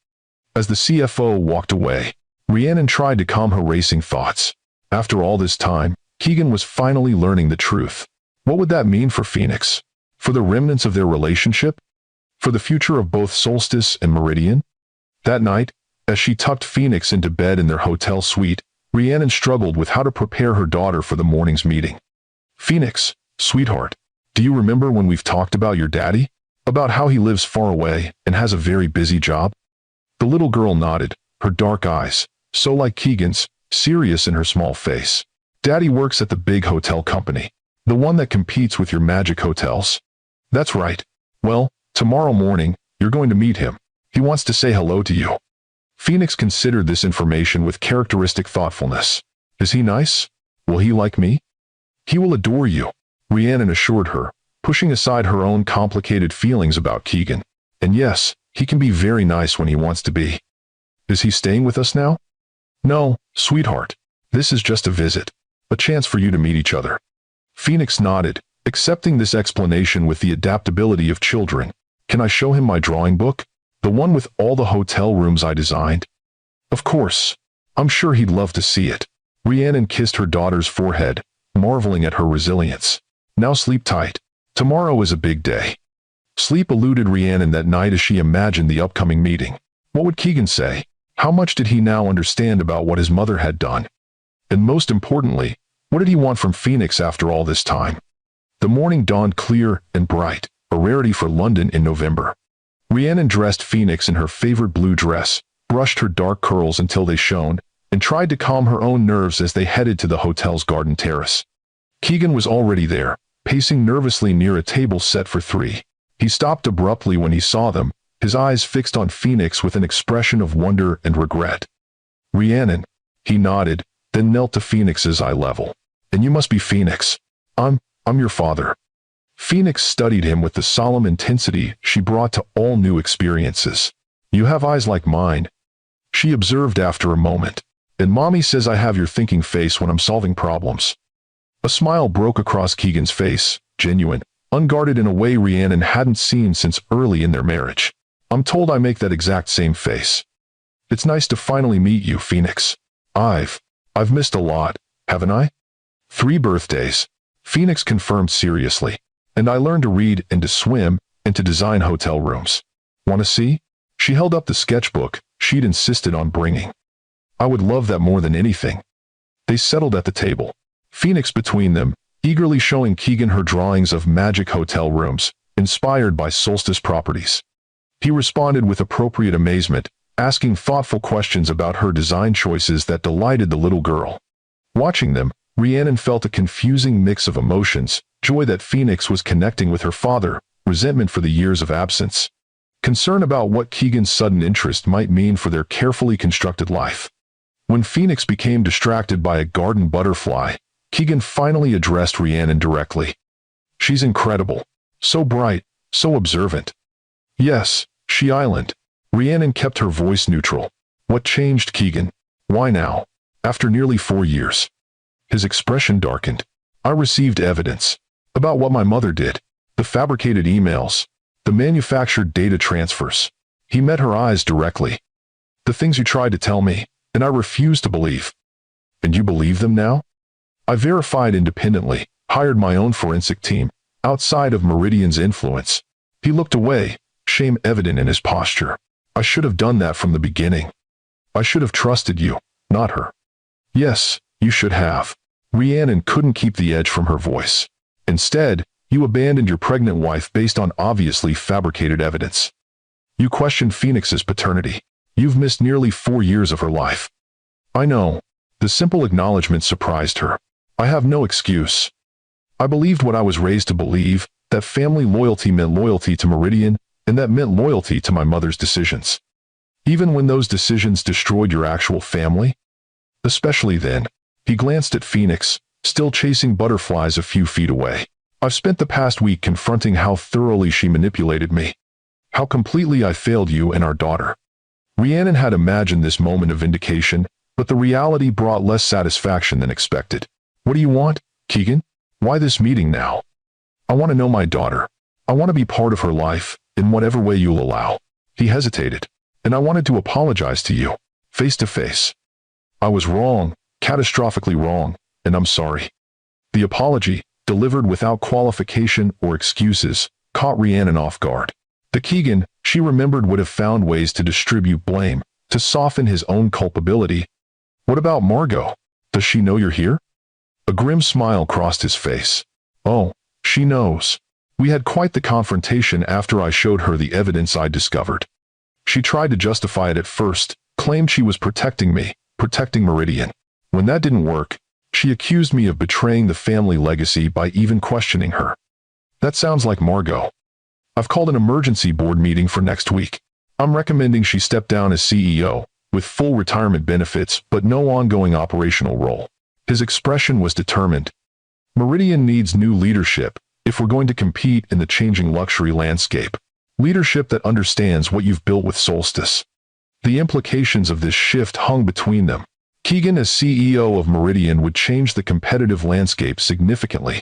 As the CFO walked away, Rhiannon tried to calm her racing thoughts. After all this time, Keegan was finally learning the truth. What would that mean for Phoenix? For the remnants of their relationship? For the future of both Solstice and Meridian? That night, as she tucked Phoenix into bed in their hotel suite, Rhiannon struggled with how to prepare her daughter for the morning's meeting. Phoenix, sweetheart, do you remember when we've talked about your daddy? About how he lives far away and has a very busy job? The little girl nodded, her dark eyes, so like Keegan's, serious in her small face. Daddy works at the big hotel company, the one that competes with your magic hotels. That's right. Well, tomorrow morning, you're going to meet him. He wants to say hello to you. Phoenix considered this information with characteristic thoughtfulness. Is he nice? Will he like me? He will adore you, Rhiannon assured her, pushing aside her own complicated feelings about Keegan. And yes, he can be very nice when he wants to be. Is he staying with us now? No, sweetheart. This is just a visit. A chance for you to meet each other. Phoenix nodded, accepting this explanation with the adaptability of children. Can I show him my drawing book? The one with all the hotel rooms I designed? Of course. I'm sure he'd love to see it. Rhiannon kissed her daughter's forehead, marveling at her resilience. Now sleep tight. Tomorrow is a big day. Sleep eluded Rhiannon that night as she imagined the upcoming meeting. What would Keegan say? How much did he now understand about what his mother had done? And most importantly, what did he want from Phoenix after all this time? The morning dawned clear and bright, a rarity for London in November. Rhiannon dressed Phoenix in her favorite blue dress, brushed her dark curls until they shone, and tried to calm her own nerves as they headed to the hotel's garden terrace. Keegan was already there, pacing nervously near a table set for 3. He stopped abruptly when he saw them, his eyes fixed on Phoenix with an expression of wonder and regret. Rhiannon, he nodded, then knelt to Phoenix's eye level. And you must be Phoenix. I'm your father. Phoenix studied him with the solemn intensity she brought to all new experiences. You have eyes like mine, she observed after a moment. And Mommy says I have your thinking face when I'm solving problems. A smile broke across Keegan's face, genuine, unguarded in a way Rhiannon hadn't seen since early in their marriage. I'm told I make that exact same face. It's nice to finally meet you, Phoenix. I've missed a lot, haven't I? 3 birthdays, Phoenix confirmed seriously. And I learned to read and to swim and to design hotel rooms. Want to see? She held up the sketchbook she'd insisted on bringing. I would love that more than anything. They settled at the table, Phoenix between them, eagerly showing Keegan her drawings of magic hotel rooms, inspired by Solstice properties. He responded with appropriate amazement, asking thoughtful questions about her design choices that delighted the little girl. Watching them, Rhiannon felt a confusing mix of emotions, joy that Phoenix was connecting with her father, resentment for the years of absence, concern about what Keegan's sudden interest might mean for their carefully constructed life. When Phoenix became distracted by a garden butterfly, Keegan finally addressed Rhiannon directly. She's incredible. So bright, so observant. Yes, she island. Rhiannon kept her voice neutral. What changed, Keegan? Why now? After nearly 4 years. His expression darkened. I received evidence. About what my mother did. The fabricated emails. The manufactured data transfers. He met her eyes directly. The things you tried to tell me, and I refused to believe. And you believe them now? I verified independently, hired my own forensic team, outside of Meridian's influence. He looked away, shame evident in his posture. I should have done that from the beginning. I should have trusted you, not her. Yes, you should have. Rhiannon couldn't keep the edge from her voice. Instead, you abandoned your pregnant wife based on obviously fabricated evidence. You questioned Phoenix's paternity. You've missed nearly 4 years of her life. I know. The simple acknowledgement surprised her. I have no excuse. I believed what I was raised to believe, that family loyalty meant loyalty to Meridian, and that meant loyalty to my mother's decisions. Even when those decisions destroyed your actual family? Especially then. He glanced at Phoenix, still chasing butterflies a few feet away. I've spent the past week confronting how thoroughly she manipulated me. How completely I failed you and our daughter. Rhiannon had imagined this moment of vindication, but the reality brought less satisfaction than expected. What do you want, Keegan? Why this meeting now? I want to know my daughter. I want to be part of her life, in whatever way you'll allow. He hesitated, and I wanted to apologize to you, face to face. I was wrong, catastrophically wrong, and I'm sorry. The apology, delivered without qualification or excuses, caught Rhiannon off guard. The Keegan she remembered would have found ways to distribute blame, to soften his own culpability. What about Margot? Does she know you're here? A grim smile crossed his face. Oh, she knows. We had quite the confrontation after I showed her the evidence I discovered. She tried to justify it at first, claimed she was protecting me, protecting Meridian. When that didn't work, she accused me of betraying the family legacy by even questioning her. That sounds like Margot. I've called an emergency board meeting for next week. I'm recommending she step down as CEO, with full retirement benefits but no ongoing operational role. His expression was determined. Meridian needs new leadership if we're going to compete in the changing luxury landscape. Leadership that understands what you've built with Solstice. The implications of this shift hung between them. Keegan as CEO of Meridian would change the competitive landscape significantly.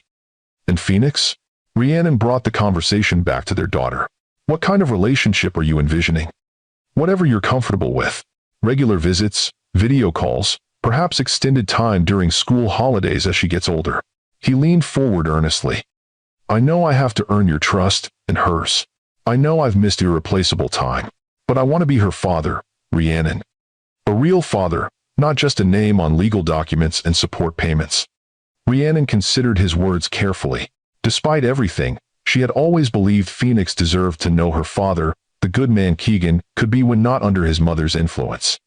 And Phoenix? Rhiannon brought the conversation back to their daughter. What kind of relationship are you envisioning? Whatever you're comfortable with. Regular visits, video calls, perhaps extended time during school holidays as she gets older. He leaned forward earnestly. I know I have to earn your trust, and hers. I know I've missed irreplaceable time. But I want to be her father, Rhiannon. A real father, not just a name on legal documents and support payments. Rhiannon considered his words carefully. Despite everything, she had always believed Phoenix deserved to know her father, the good man Keegan, could be when not under his mother's influence.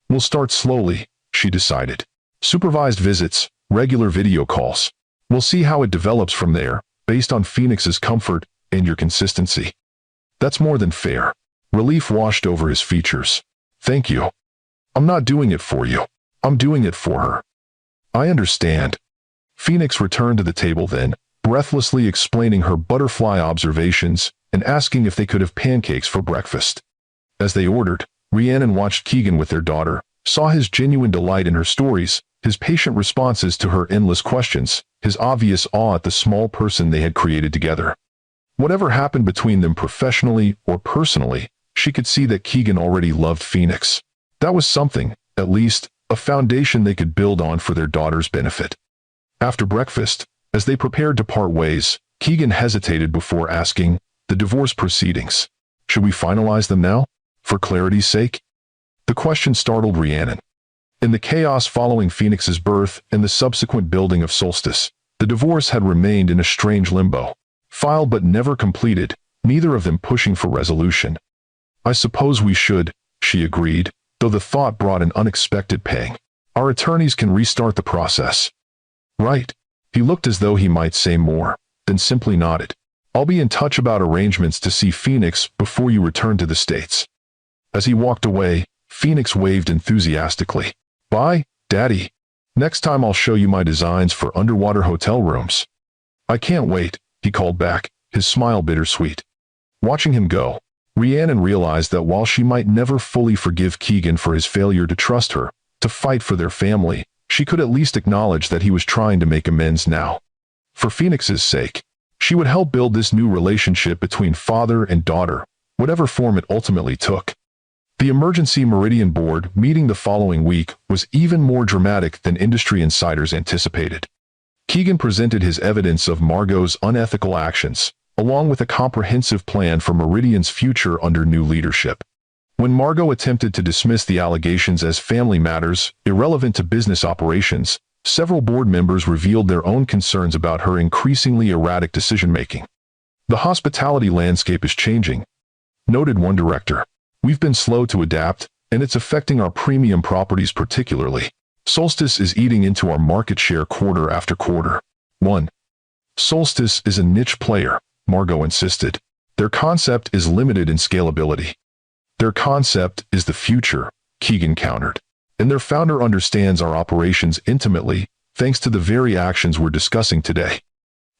We'll start slowly, she decided. Supervised visits, regular video calls. We'll see how it develops from there, based on Phoenix's comfort and your consistency. That's more than fair. Relief washed over his features. Thank you. I'm not doing it for you. I'm doing it for her. I understand. Phoenix returned to the table then, breathlessly explaining her butterfly observations and asking if they could have pancakes for breakfast. As they ordered, Rhiannon watched Keegan with their daughter, saw his genuine delight in her stories, his patient responses to her endless questions, his obvious awe at the small person they had created together. Whatever happened between them professionally or personally, she could see that Keegan already loved Phoenix. That was something, at least, a foundation they could build on for their daughter's benefit. After breakfast, as they prepared to part ways, Keegan hesitated before asking, the divorce proceedings. Should we finalize them now? For clarity's sake? The question startled Rhiannon. In the chaos following Phoenix's birth and the subsequent building of Solstice, the divorce had remained in a strange limbo. Filed but never completed, neither of them pushing for resolution. I suppose we should, she agreed, though the thought brought an unexpected pang. Our attorneys can restart the process. Right. He looked as though he might say more, then simply nodded. I'll be in touch about arrangements to see Phoenix before you return to the States. As he walked away, Phoenix waved enthusiastically. Bye, Daddy. Next time I'll show you my designs for underwater hotel rooms. I can't wait, he called back, his smile bittersweet. Watching him go, Rhiannon realized that while she might never fully forgive Keegan for his failure to trust her, to fight for their family, she could at least acknowledge that he was trying to make amends now. For Phoenix's sake, she would help build this new relationship between father and daughter, whatever form it ultimately took. The emergency Meridian board meeting the following week was even more dramatic than industry insiders anticipated. Keegan presented his evidence of Margot's unethical actions, along with a comprehensive plan for Meridian's future under new leadership. When Margot attempted to dismiss the allegations as family matters, irrelevant to business operations, several board members revealed their own concerns about her increasingly erratic decision-making. The hospitality landscape is changing, noted one director. We've been slow to adapt, and it's affecting our premium properties particularly. Solstice is eating into our market share quarter after quarter. 1. Solstice is a niche player, Margot insisted. Their concept is limited in scalability. Their concept is the future, Keegan countered. And their founder understands our operations intimately, thanks to the very actions we're discussing today.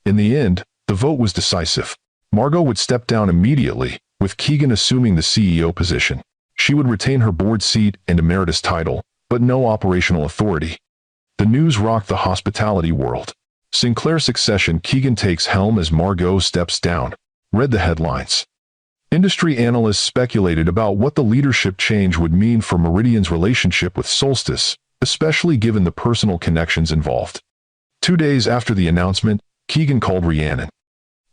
In the end, The vote was decisive. Margot would step down immediately, with Keegan assuming the CEO position. She would retain her board seat and emeritus title, but no operational authority. The news rocked the hospitality world. Sinclair's succession, Keegan takes helm as Margot steps down, read the headlines. Industry analysts speculated about what the leadership change would mean for Meridian's relationship with Solstice, especially given the personal connections involved. 2 days after the announcement, Keegan called Rhiannon.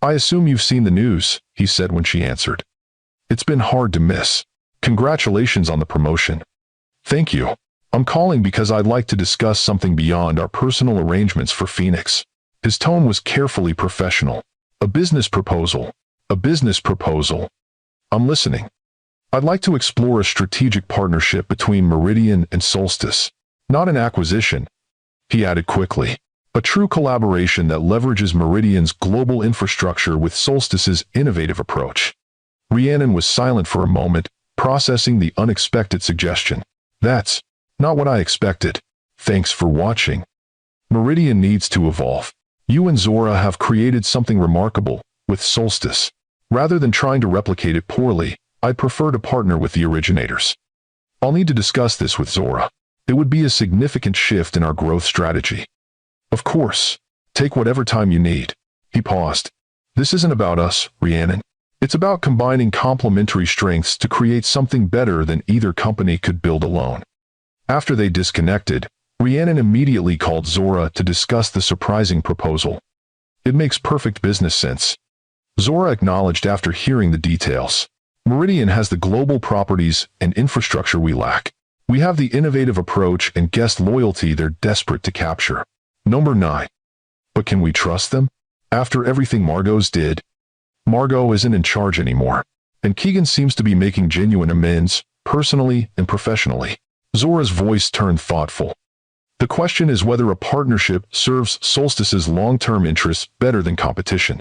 "I assume you've seen the news," he said when she answered. "It's been hard to miss. Congratulations on the promotion." "Thank you. I'm calling because I'd like to discuss something beyond our personal arrangements for Phoenix." His tone was carefully professional. "A business proposal. A business proposal. I'm listening. I'd like to explore a strategic partnership between Meridian and Solstice. Not an acquisition," he added quickly. "A true collaboration that leverages Meridian's global infrastructure with Solstice's innovative approach." Rhiannon was silent for a moment, processing the unexpected suggestion. "That's not what I expected. Thanks for watching. Meridian needs to evolve. You and Zora have created something remarkable with Solstice. Rather than trying to replicate it poorly, I'd prefer to partner with the originators. I'll need to discuss this with Zora. It would be a significant shift in our growth strategy." "Of course. Take whatever time you need." He paused. "This isn't about us, Rhiannon. It's about combining complementary strengths to create something better than either company could build alone." After they disconnected, Rhiannon immediately called Zora to discuss the surprising proposal. "It makes perfect business sense," Zora acknowledged after hearing the details. "Meridian has the global properties and infrastructure we lack. We have the innovative approach and guest loyalty they're desperate to capture." Number 9. But can we trust them? After everything Margot's did? Margot isn't in charge anymore, and Keegan seems to be making genuine amends, personally and professionally. Zora's voice turned thoughtful. "The question is whether a partnership serves Solstice's long-term interests better than competition."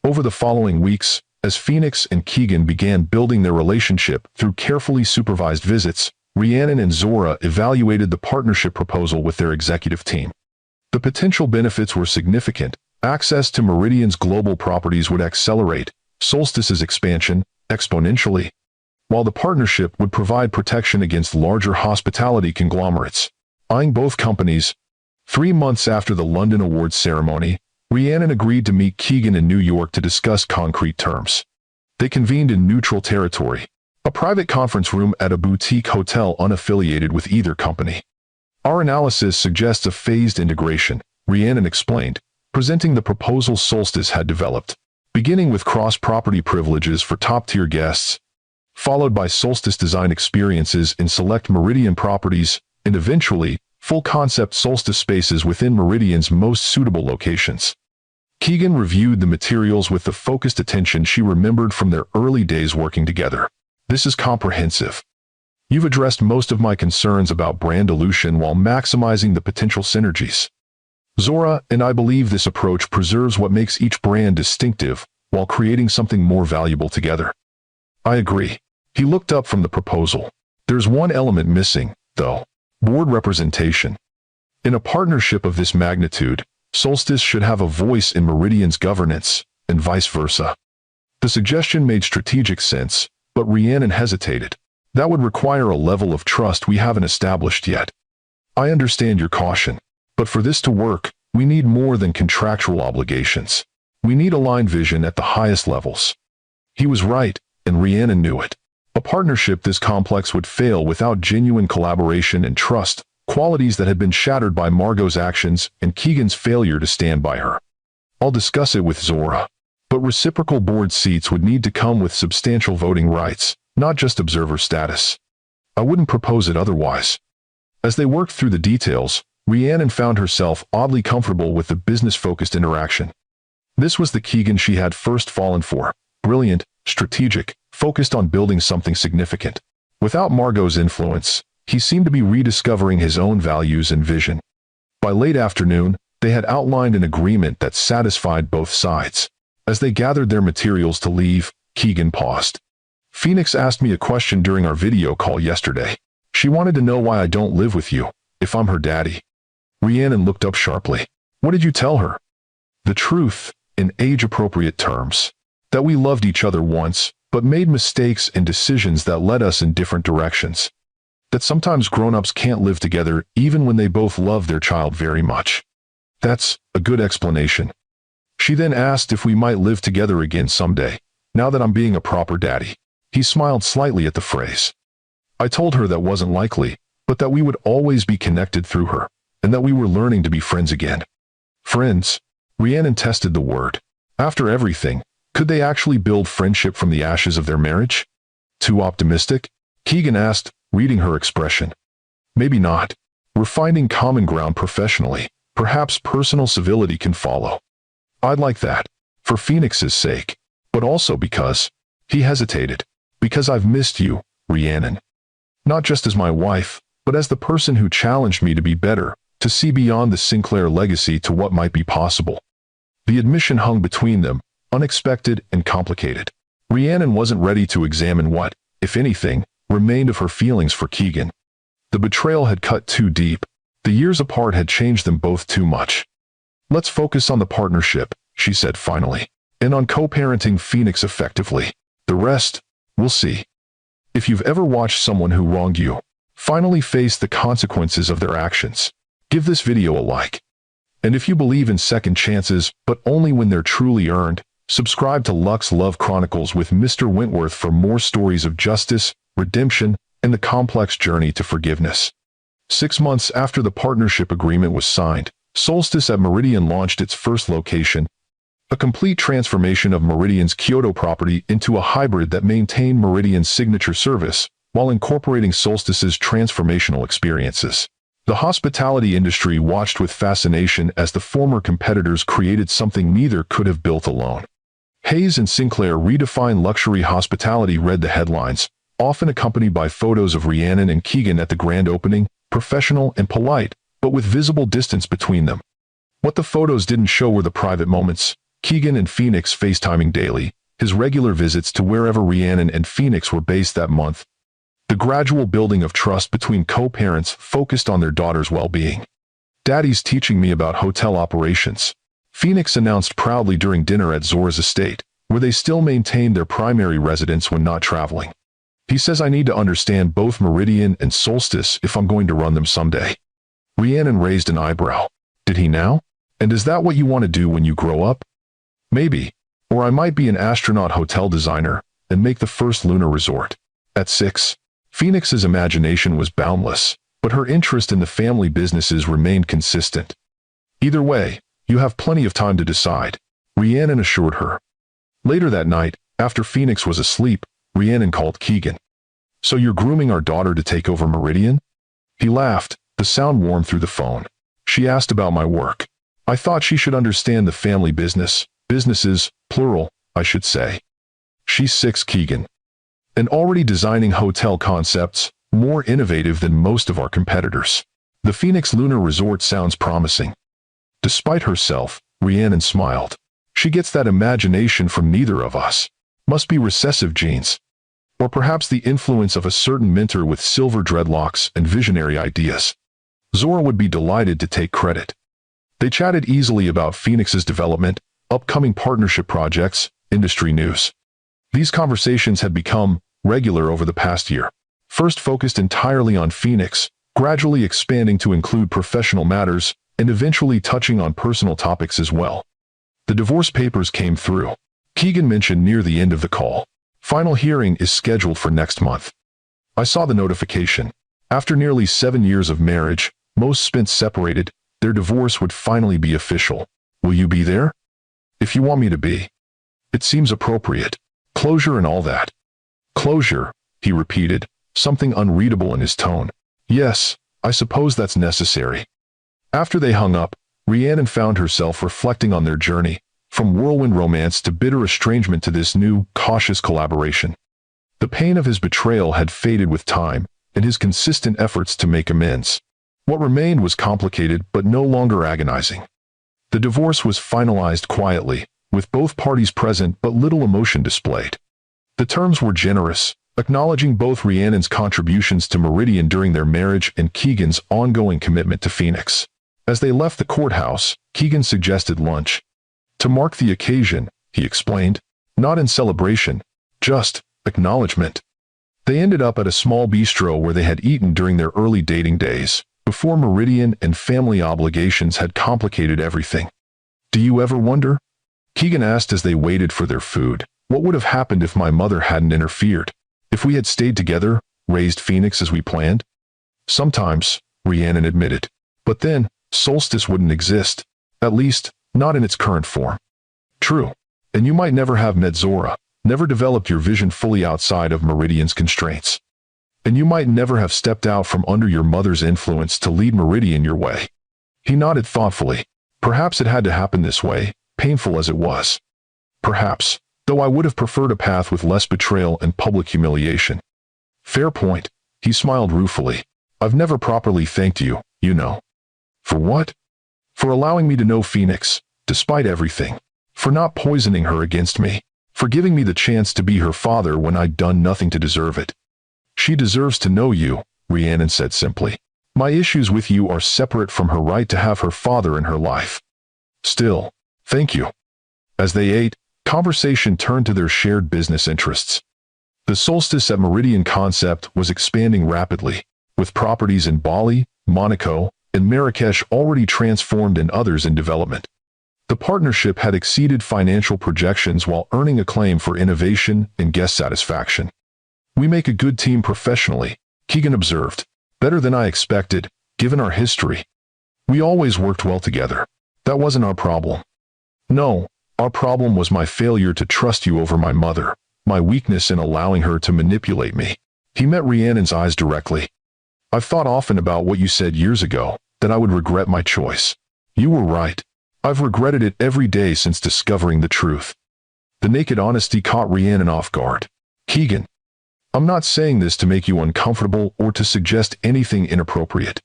Over the following weeks, as Phoenix and Keegan began building their relationship through carefully supervised visits, Rhiannon and Zora evaluated the partnership proposal with their executive team. The potential benefits were significant. Access to Meridian's global properties would accelerate Solstice's expansion exponentially, while the partnership would provide protection against larger hospitality conglomerates. Eyeing both companies, 3 months after the London Awards ceremony, Rhiannon agreed to meet Keegan in New York to discuss concrete terms. They convened in neutral territory, a private conference room at a boutique hotel unaffiliated with either company. "Our analysis suggests a phased integration," Rhiannon explained, presenting the proposal Solstice had developed, beginning with cross-property privileges for top-tier guests, followed by Solstice design experiences in select Meridian properties, and eventually, full-concept Solstice spaces within Meridian's most suitable locations. Keegan reviewed the materials with the focused attention she remembered from their early days working together. "This is comprehensive. You've addressed most of my concerns about brand dilution while maximizing the potential synergies. Zora and I believe this approach preserves what makes each brand distinctive while creating something more valuable together." "I agree." He looked up from the proposal. "There's one element missing, though. Board representation. In a partnership of this magnitude, Solstice should have a voice in Meridian's governance, and vice versa." The suggestion made strategic sense, but Rhiannon hesitated. "That would require a level of trust we haven't established yet." "I understand your caution, but for this to work, we need more than contractual obligations. We need aligned vision at the highest levels." He was right, and Rhiannon knew it. A partnership this complex would fail without genuine collaboration and trust, qualities that had been shattered by Margot's actions and Keegan's failure to stand by her. "I'll discuss it with Zora, but reciprocal board seats would need to come with substantial voting rights, not just observer status. I wouldn't propose it otherwise." As they worked through the details, Rhiannon found herself oddly comfortable with the business-focused interaction. This was the Keegan she had first fallen for: brilliant, strategic, focused on building something significant. Without Margot's influence, he seemed to be rediscovering his own values and vision. By late afternoon, they had outlined an agreement that satisfied both sides. As they gathered their materials to leave, Keegan paused. "Phoenix asked me a question during our video call yesterday. She wanted to know why I don't live with you, if I'm her daddy." Rhiannon looked up sharply. "What did you tell her?" "The truth," in age-appropriate terms. That we loved each other once, but made mistakes and decisions that led us in different directions. That sometimes grown-ups can't live together even when they both love their child very much. That's a good explanation. She then asked if we might live together again someday, now that I'm being a proper daddy. He smiled slightly at the phrase. I told her that wasn't likely, but that we would always be connected through her, and that we were learning to be friends again. Friends? Rhiannon tested the word. After everything, could they actually build friendship from the ashes of their marriage? Too optimistic? Keegan asked, reading her expression. Maybe not. We're finding common ground professionally. Perhaps personal civility can follow. I'd like that, for Phoenix's sake, but also because, he hesitated, because I've missed you, Rhiannon. Not just as my wife, but as the person who challenged me to be better, to see beyond the Sinclair legacy to what might be possible. The admission hung between them, unexpected and complicated. Rhiannon wasn't ready to examine what, if anything, remained of her feelings for Keegan. The betrayal had cut too deep. The years apart had changed them both too much. Let's focus on the partnership, she said finally, and on co-parenting Phoenix effectively. The rest, we'll see. If you've ever watched someone who wronged you finally face the consequences of their actions, give this video a like. And if you believe in second chances, but only when they're truly earned, subscribe to Lux Love Chronicles with Mr. Wentworth for more stories of justice, redemption, and the complex journey to forgiveness. 6 months after the partnership agreement was signed, Solstice at Meridian launched its first location, a complete transformation of Meridian's Kyoto property into a hybrid that maintained Meridian's signature service, while incorporating Solstice's transformational experiences. The hospitality industry watched with fascination as the former competitors created something neither could have built alone. Hayes and Sinclair redefine luxury hospitality, read the headlines, often accompanied by photos of Rhiannon and Keegan at the grand opening, professional and polite, but with visible distance between them. What the photos didn't show were the private moments, Keegan and Phoenix FaceTiming daily, his regular visits to wherever Rhiannon and Phoenix were based that month, the gradual building of trust between co-parents focused on their daughter's well-being. Daddy's teaching me about hotel operations, Phoenix announced proudly during dinner at Zora's estate, where they still maintained their primary residence when not traveling. He says I need to understand both Meridian and Solstice if I'm going to run them someday. Rhiannon raised an eyebrow. Did he now? And is that what you want to do when you grow up? Maybe. Or I might be an astronaut hotel designer and make the first lunar resort. At 6, Phoenix's imagination was boundless, but her interest in the family businesses remained consistent. Either way, you have plenty of time to decide, Rhiannon assured her. Later that night, after Phoenix was asleep, Rhiannon called Keegan. So you're grooming our daughter to take over Meridian? He laughed, the sound warm through the phone. She asked about my work. I thought she should understand the family businesses, plural, I should say. She's 6, Keegan. And already designing hotel concepts, more innovative than most of our competitors. The Phoenix Lunar Resort sounds promising. Despite herself, Rhiannon smiled. She gets that imagination from neither of us. Must be recessive genes. Or perhaps the influence of a certain mentor with silver dreadlocks and visionary ideas. Zora would be delighted to take credit. They chatted easily about Phoenix's development, upcoming partnership projects, industry news. These conversations had become regular over the past year. First focused entirely on Phoenix, gradually expanding to include professional matters, and eventually touching on personal topics as well. The divorce papers came through. Keegan mentioned near the end of the call. Final hearing is scheduled for next month. I saw the notification. After nearly 7 years of marriage, most spent separated, their divorce would finally be official. Will you be there? If you want me to be. It seems appropriate. Closure and all that. Closure, he repeated, something unreadable in his tone. Yes, I suppose that's necessary. After they hung up, Rhiannon found herself reflecting on their journey, from whirlwind romance to bitter estrangement to this new, cautious collaboration. The pain of his betrayal had faded with time, and his consistent efforts to make amends. What remained was complicated but no longer agonizing. The divorce was finalized quietly, with both parties present but little emotion displayed. The terms were generous, acknowledging both Rhiannon's contributions to Meridian during their marriage and Keegan's ongoing commitment to Phoenix. As they left the courthouse, Keegan suggested lunch. To mark the occasion, he explained. Not in celebration, just acknowledgement. They ended up at a small bistro where they had eaten during their early dating days, before Meridian and family obligations had complicated everything. Do you ever wonder? Keegan asked as they waited for their food. What would have happened if my mother hadn't interfered? If we had stayed together, raised Phoenix as we planned? Sometimes, Rhiannon admitted. But then, Solstice wouldn't exist. At least, not in its current form. True. And you might never have met Zora, never developed your vision fully outside of Meridian's constraints. And you might never have stepped out from under your mother's influence to lead Meridian your way. He nodded thoughtfully. Perhaps it had to happen this way, painful as it was. Perhaps, though I would have preferred a path with less betrayal and public humiliation. Fair point, he smiled ruefully. I've never properly thanked you, you know. For what? For allowing me to know Phoenix, despite everything. For not poisoning her against me. For giving me the chance to be her father when I'd done nothing to deserve it. She deserves to know you, Rhiannon said simply. My issues with you are separate from her right to have her father in her life. Still, thank you. As they ate, conversation turned to their shared business interests. The Solstice at Meridian concept was expanding rapidly, with properties in Bali, Monaco, and Marrakesh already transformed and others in development. The partnership had exceeded financial projections while earning acclaim for innovation and guest satisfaction. We make a good team professionally, Keegan observed. Better than I expected, given our history. We always worked well together. That wasn't our problem. No, our problem was my failure to trust you over my mother, my weakness in allowing her to manipulate me. He met Rhiannon's eyes directly. I've thought often about what you said years ago, that I would regret my choice. You were right. I've regretted it every day since discovering the truth. The naked honesty caught Rhiannon off guard. Keegan, I'm not saying this to make you uncomfortable or to suggest anything inappropriate.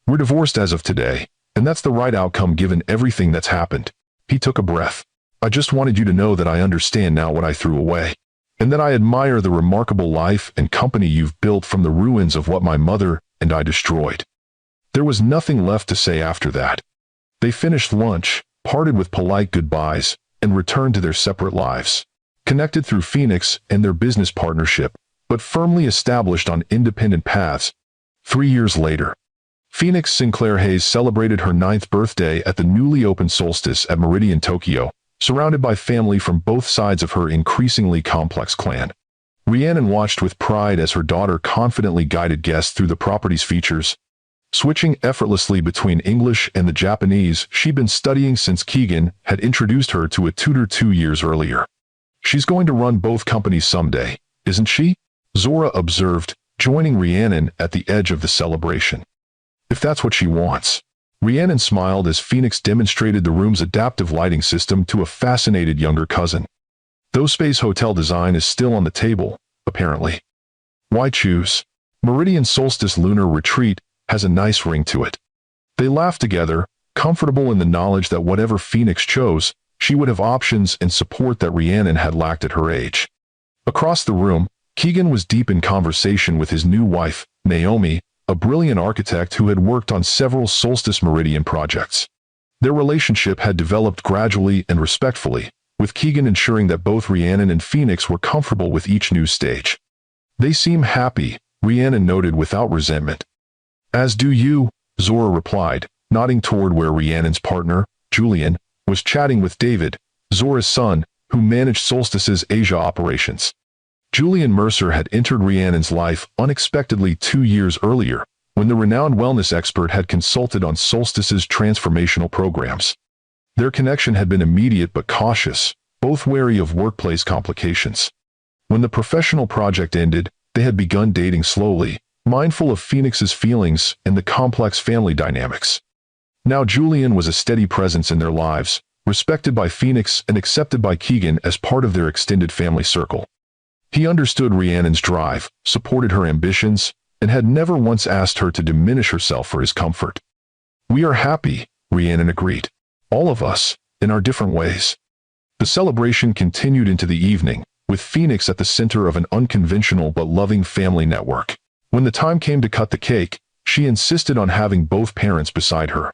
We're divorced as of today, and that's the right outcome given everything that's happened. He took a breath. I just wanted you to know that I understand now what I threw away, and that I admire the remarkable life and company you've built from the ruins of what my mother and I destroyed. There was nothing left to say after that. They finished lunch, parted with polite goodbyes, and returned to their separate lives, connected through Phoenix and their business partnership, but firmly established on independent paths. 3 years later, Phoenix Sinclair Hayes celebrated her 9th birthday at the newly opened Solstice at Meridian, Tokyo, surrounded by family from both sides of her increasingly complex clan. Rhiannon watched with pride as her daughter confidently guided guests through the property's features, switching effortlessly between English and the Japanese she'd been studying since Keegan had introduced her to a tutor 2 years earlier. She's going to run both companies someday, isn't she? Zora observed, joining Rhiannon at the edge of the celebration. If that's what she wants. Rhiannon smiled as Phoenix demonstrated the room's adaptive lighting system to a fascinated younger cousin. Though space hotel design is still on the table, apparently. Why choose? Meridian Solstice Lunar Retreat has a nice ring to it. They laughed together, comfortable in the knowledge that whatever Phoenix chose, she would have options and support that Rhiannon had lacked at her age. Across the room, Keegan was deep in conversation with his new wife, Naomi, a brilliant architect who had worked on several Solstice Meridian projects. Their relationship had developed gradually and respectfully, with Keegan ensuring that both Rhiannon and Phoenix were comfortable with each new stage. They seem happy, Rhiannon noted without resentment. As do you, Zora replied, nodding toward where Rhiannon's partner, Julian, was chatting with David, Zora's son, who managed Solstice's Asia operations. Julian Mercer had entered Rhiannon's life unexpectedly 2 years earlier, when the renowned wellness expert had consulted on Solstice's transformational programs. Their connection had been immediate but cautious, both wary of workplace complications. When the professional project ended, they had begun dating slowly, mindful of Phoenix's feelings and the complex family dynamics. Now Julian was a steady presence in their lives, respected by Phoenix and accepted by Keegan as part of their extended family circle. He understood Rhiannon's drive, supported her ambitions, and had never once asked her to diminish herself for his comfort. We are happy, Rhiannon agreed. All of us, in our different ways. The celebration continued into the evening, with Phoenix at the center of an unconventional but loving family network. When the time came to cut the cake, she insisted on having both parents beside her.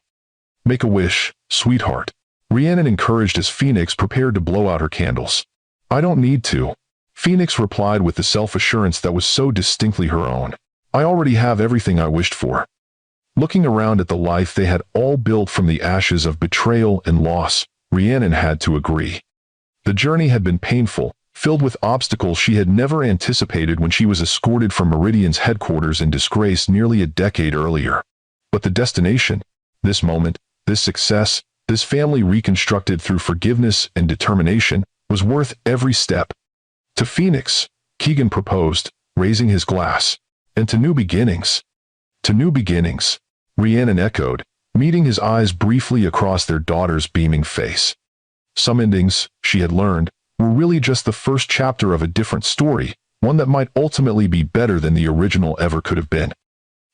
Make a wish, sweetheart. Rhiannon encouraged as Phoenix prepared to blow out her candles. "I don't need to," Phoenix replied with the self-assurance that was so distinctly her own. "I already have everything I wished for." Looking around at the life they had all built from the ashes of betrayal and loss, Rhiannon had to agree. The journey had been painful, filled with obstacles she had never anticipated when she was escorted from Meridian's headquarters in disgrace nearly a decade earlier. But the destination, this moment, this success, this family reconstructed through forgiveness and determination, was worth every step. To Phoenix, Keegan proposed, raising his glass. "And to new beginnings." "To new beginnings," Rhiannon echoed, meeting his eyes briefly across their daughter's beaming face. Some endings, she had learned, were really just the first chapter of a different story, one that might ultimately be better than the original ever could have been.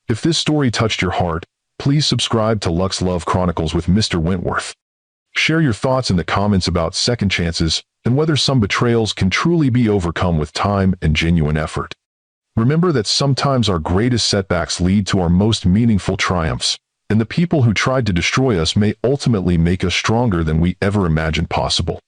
If this story touched your heart, please subscribe to Lux Love Chronicles with Mr. Wentworth. Share your thoughts in the comments about second chances and whether some betrayals can truly be overcome with time and genuine effort. Remember that sometimes our greatest setbacks lead to our most meaningful triumphs, and the people who tried to destroy us may ultimately make us stronger than we ever imagined possible.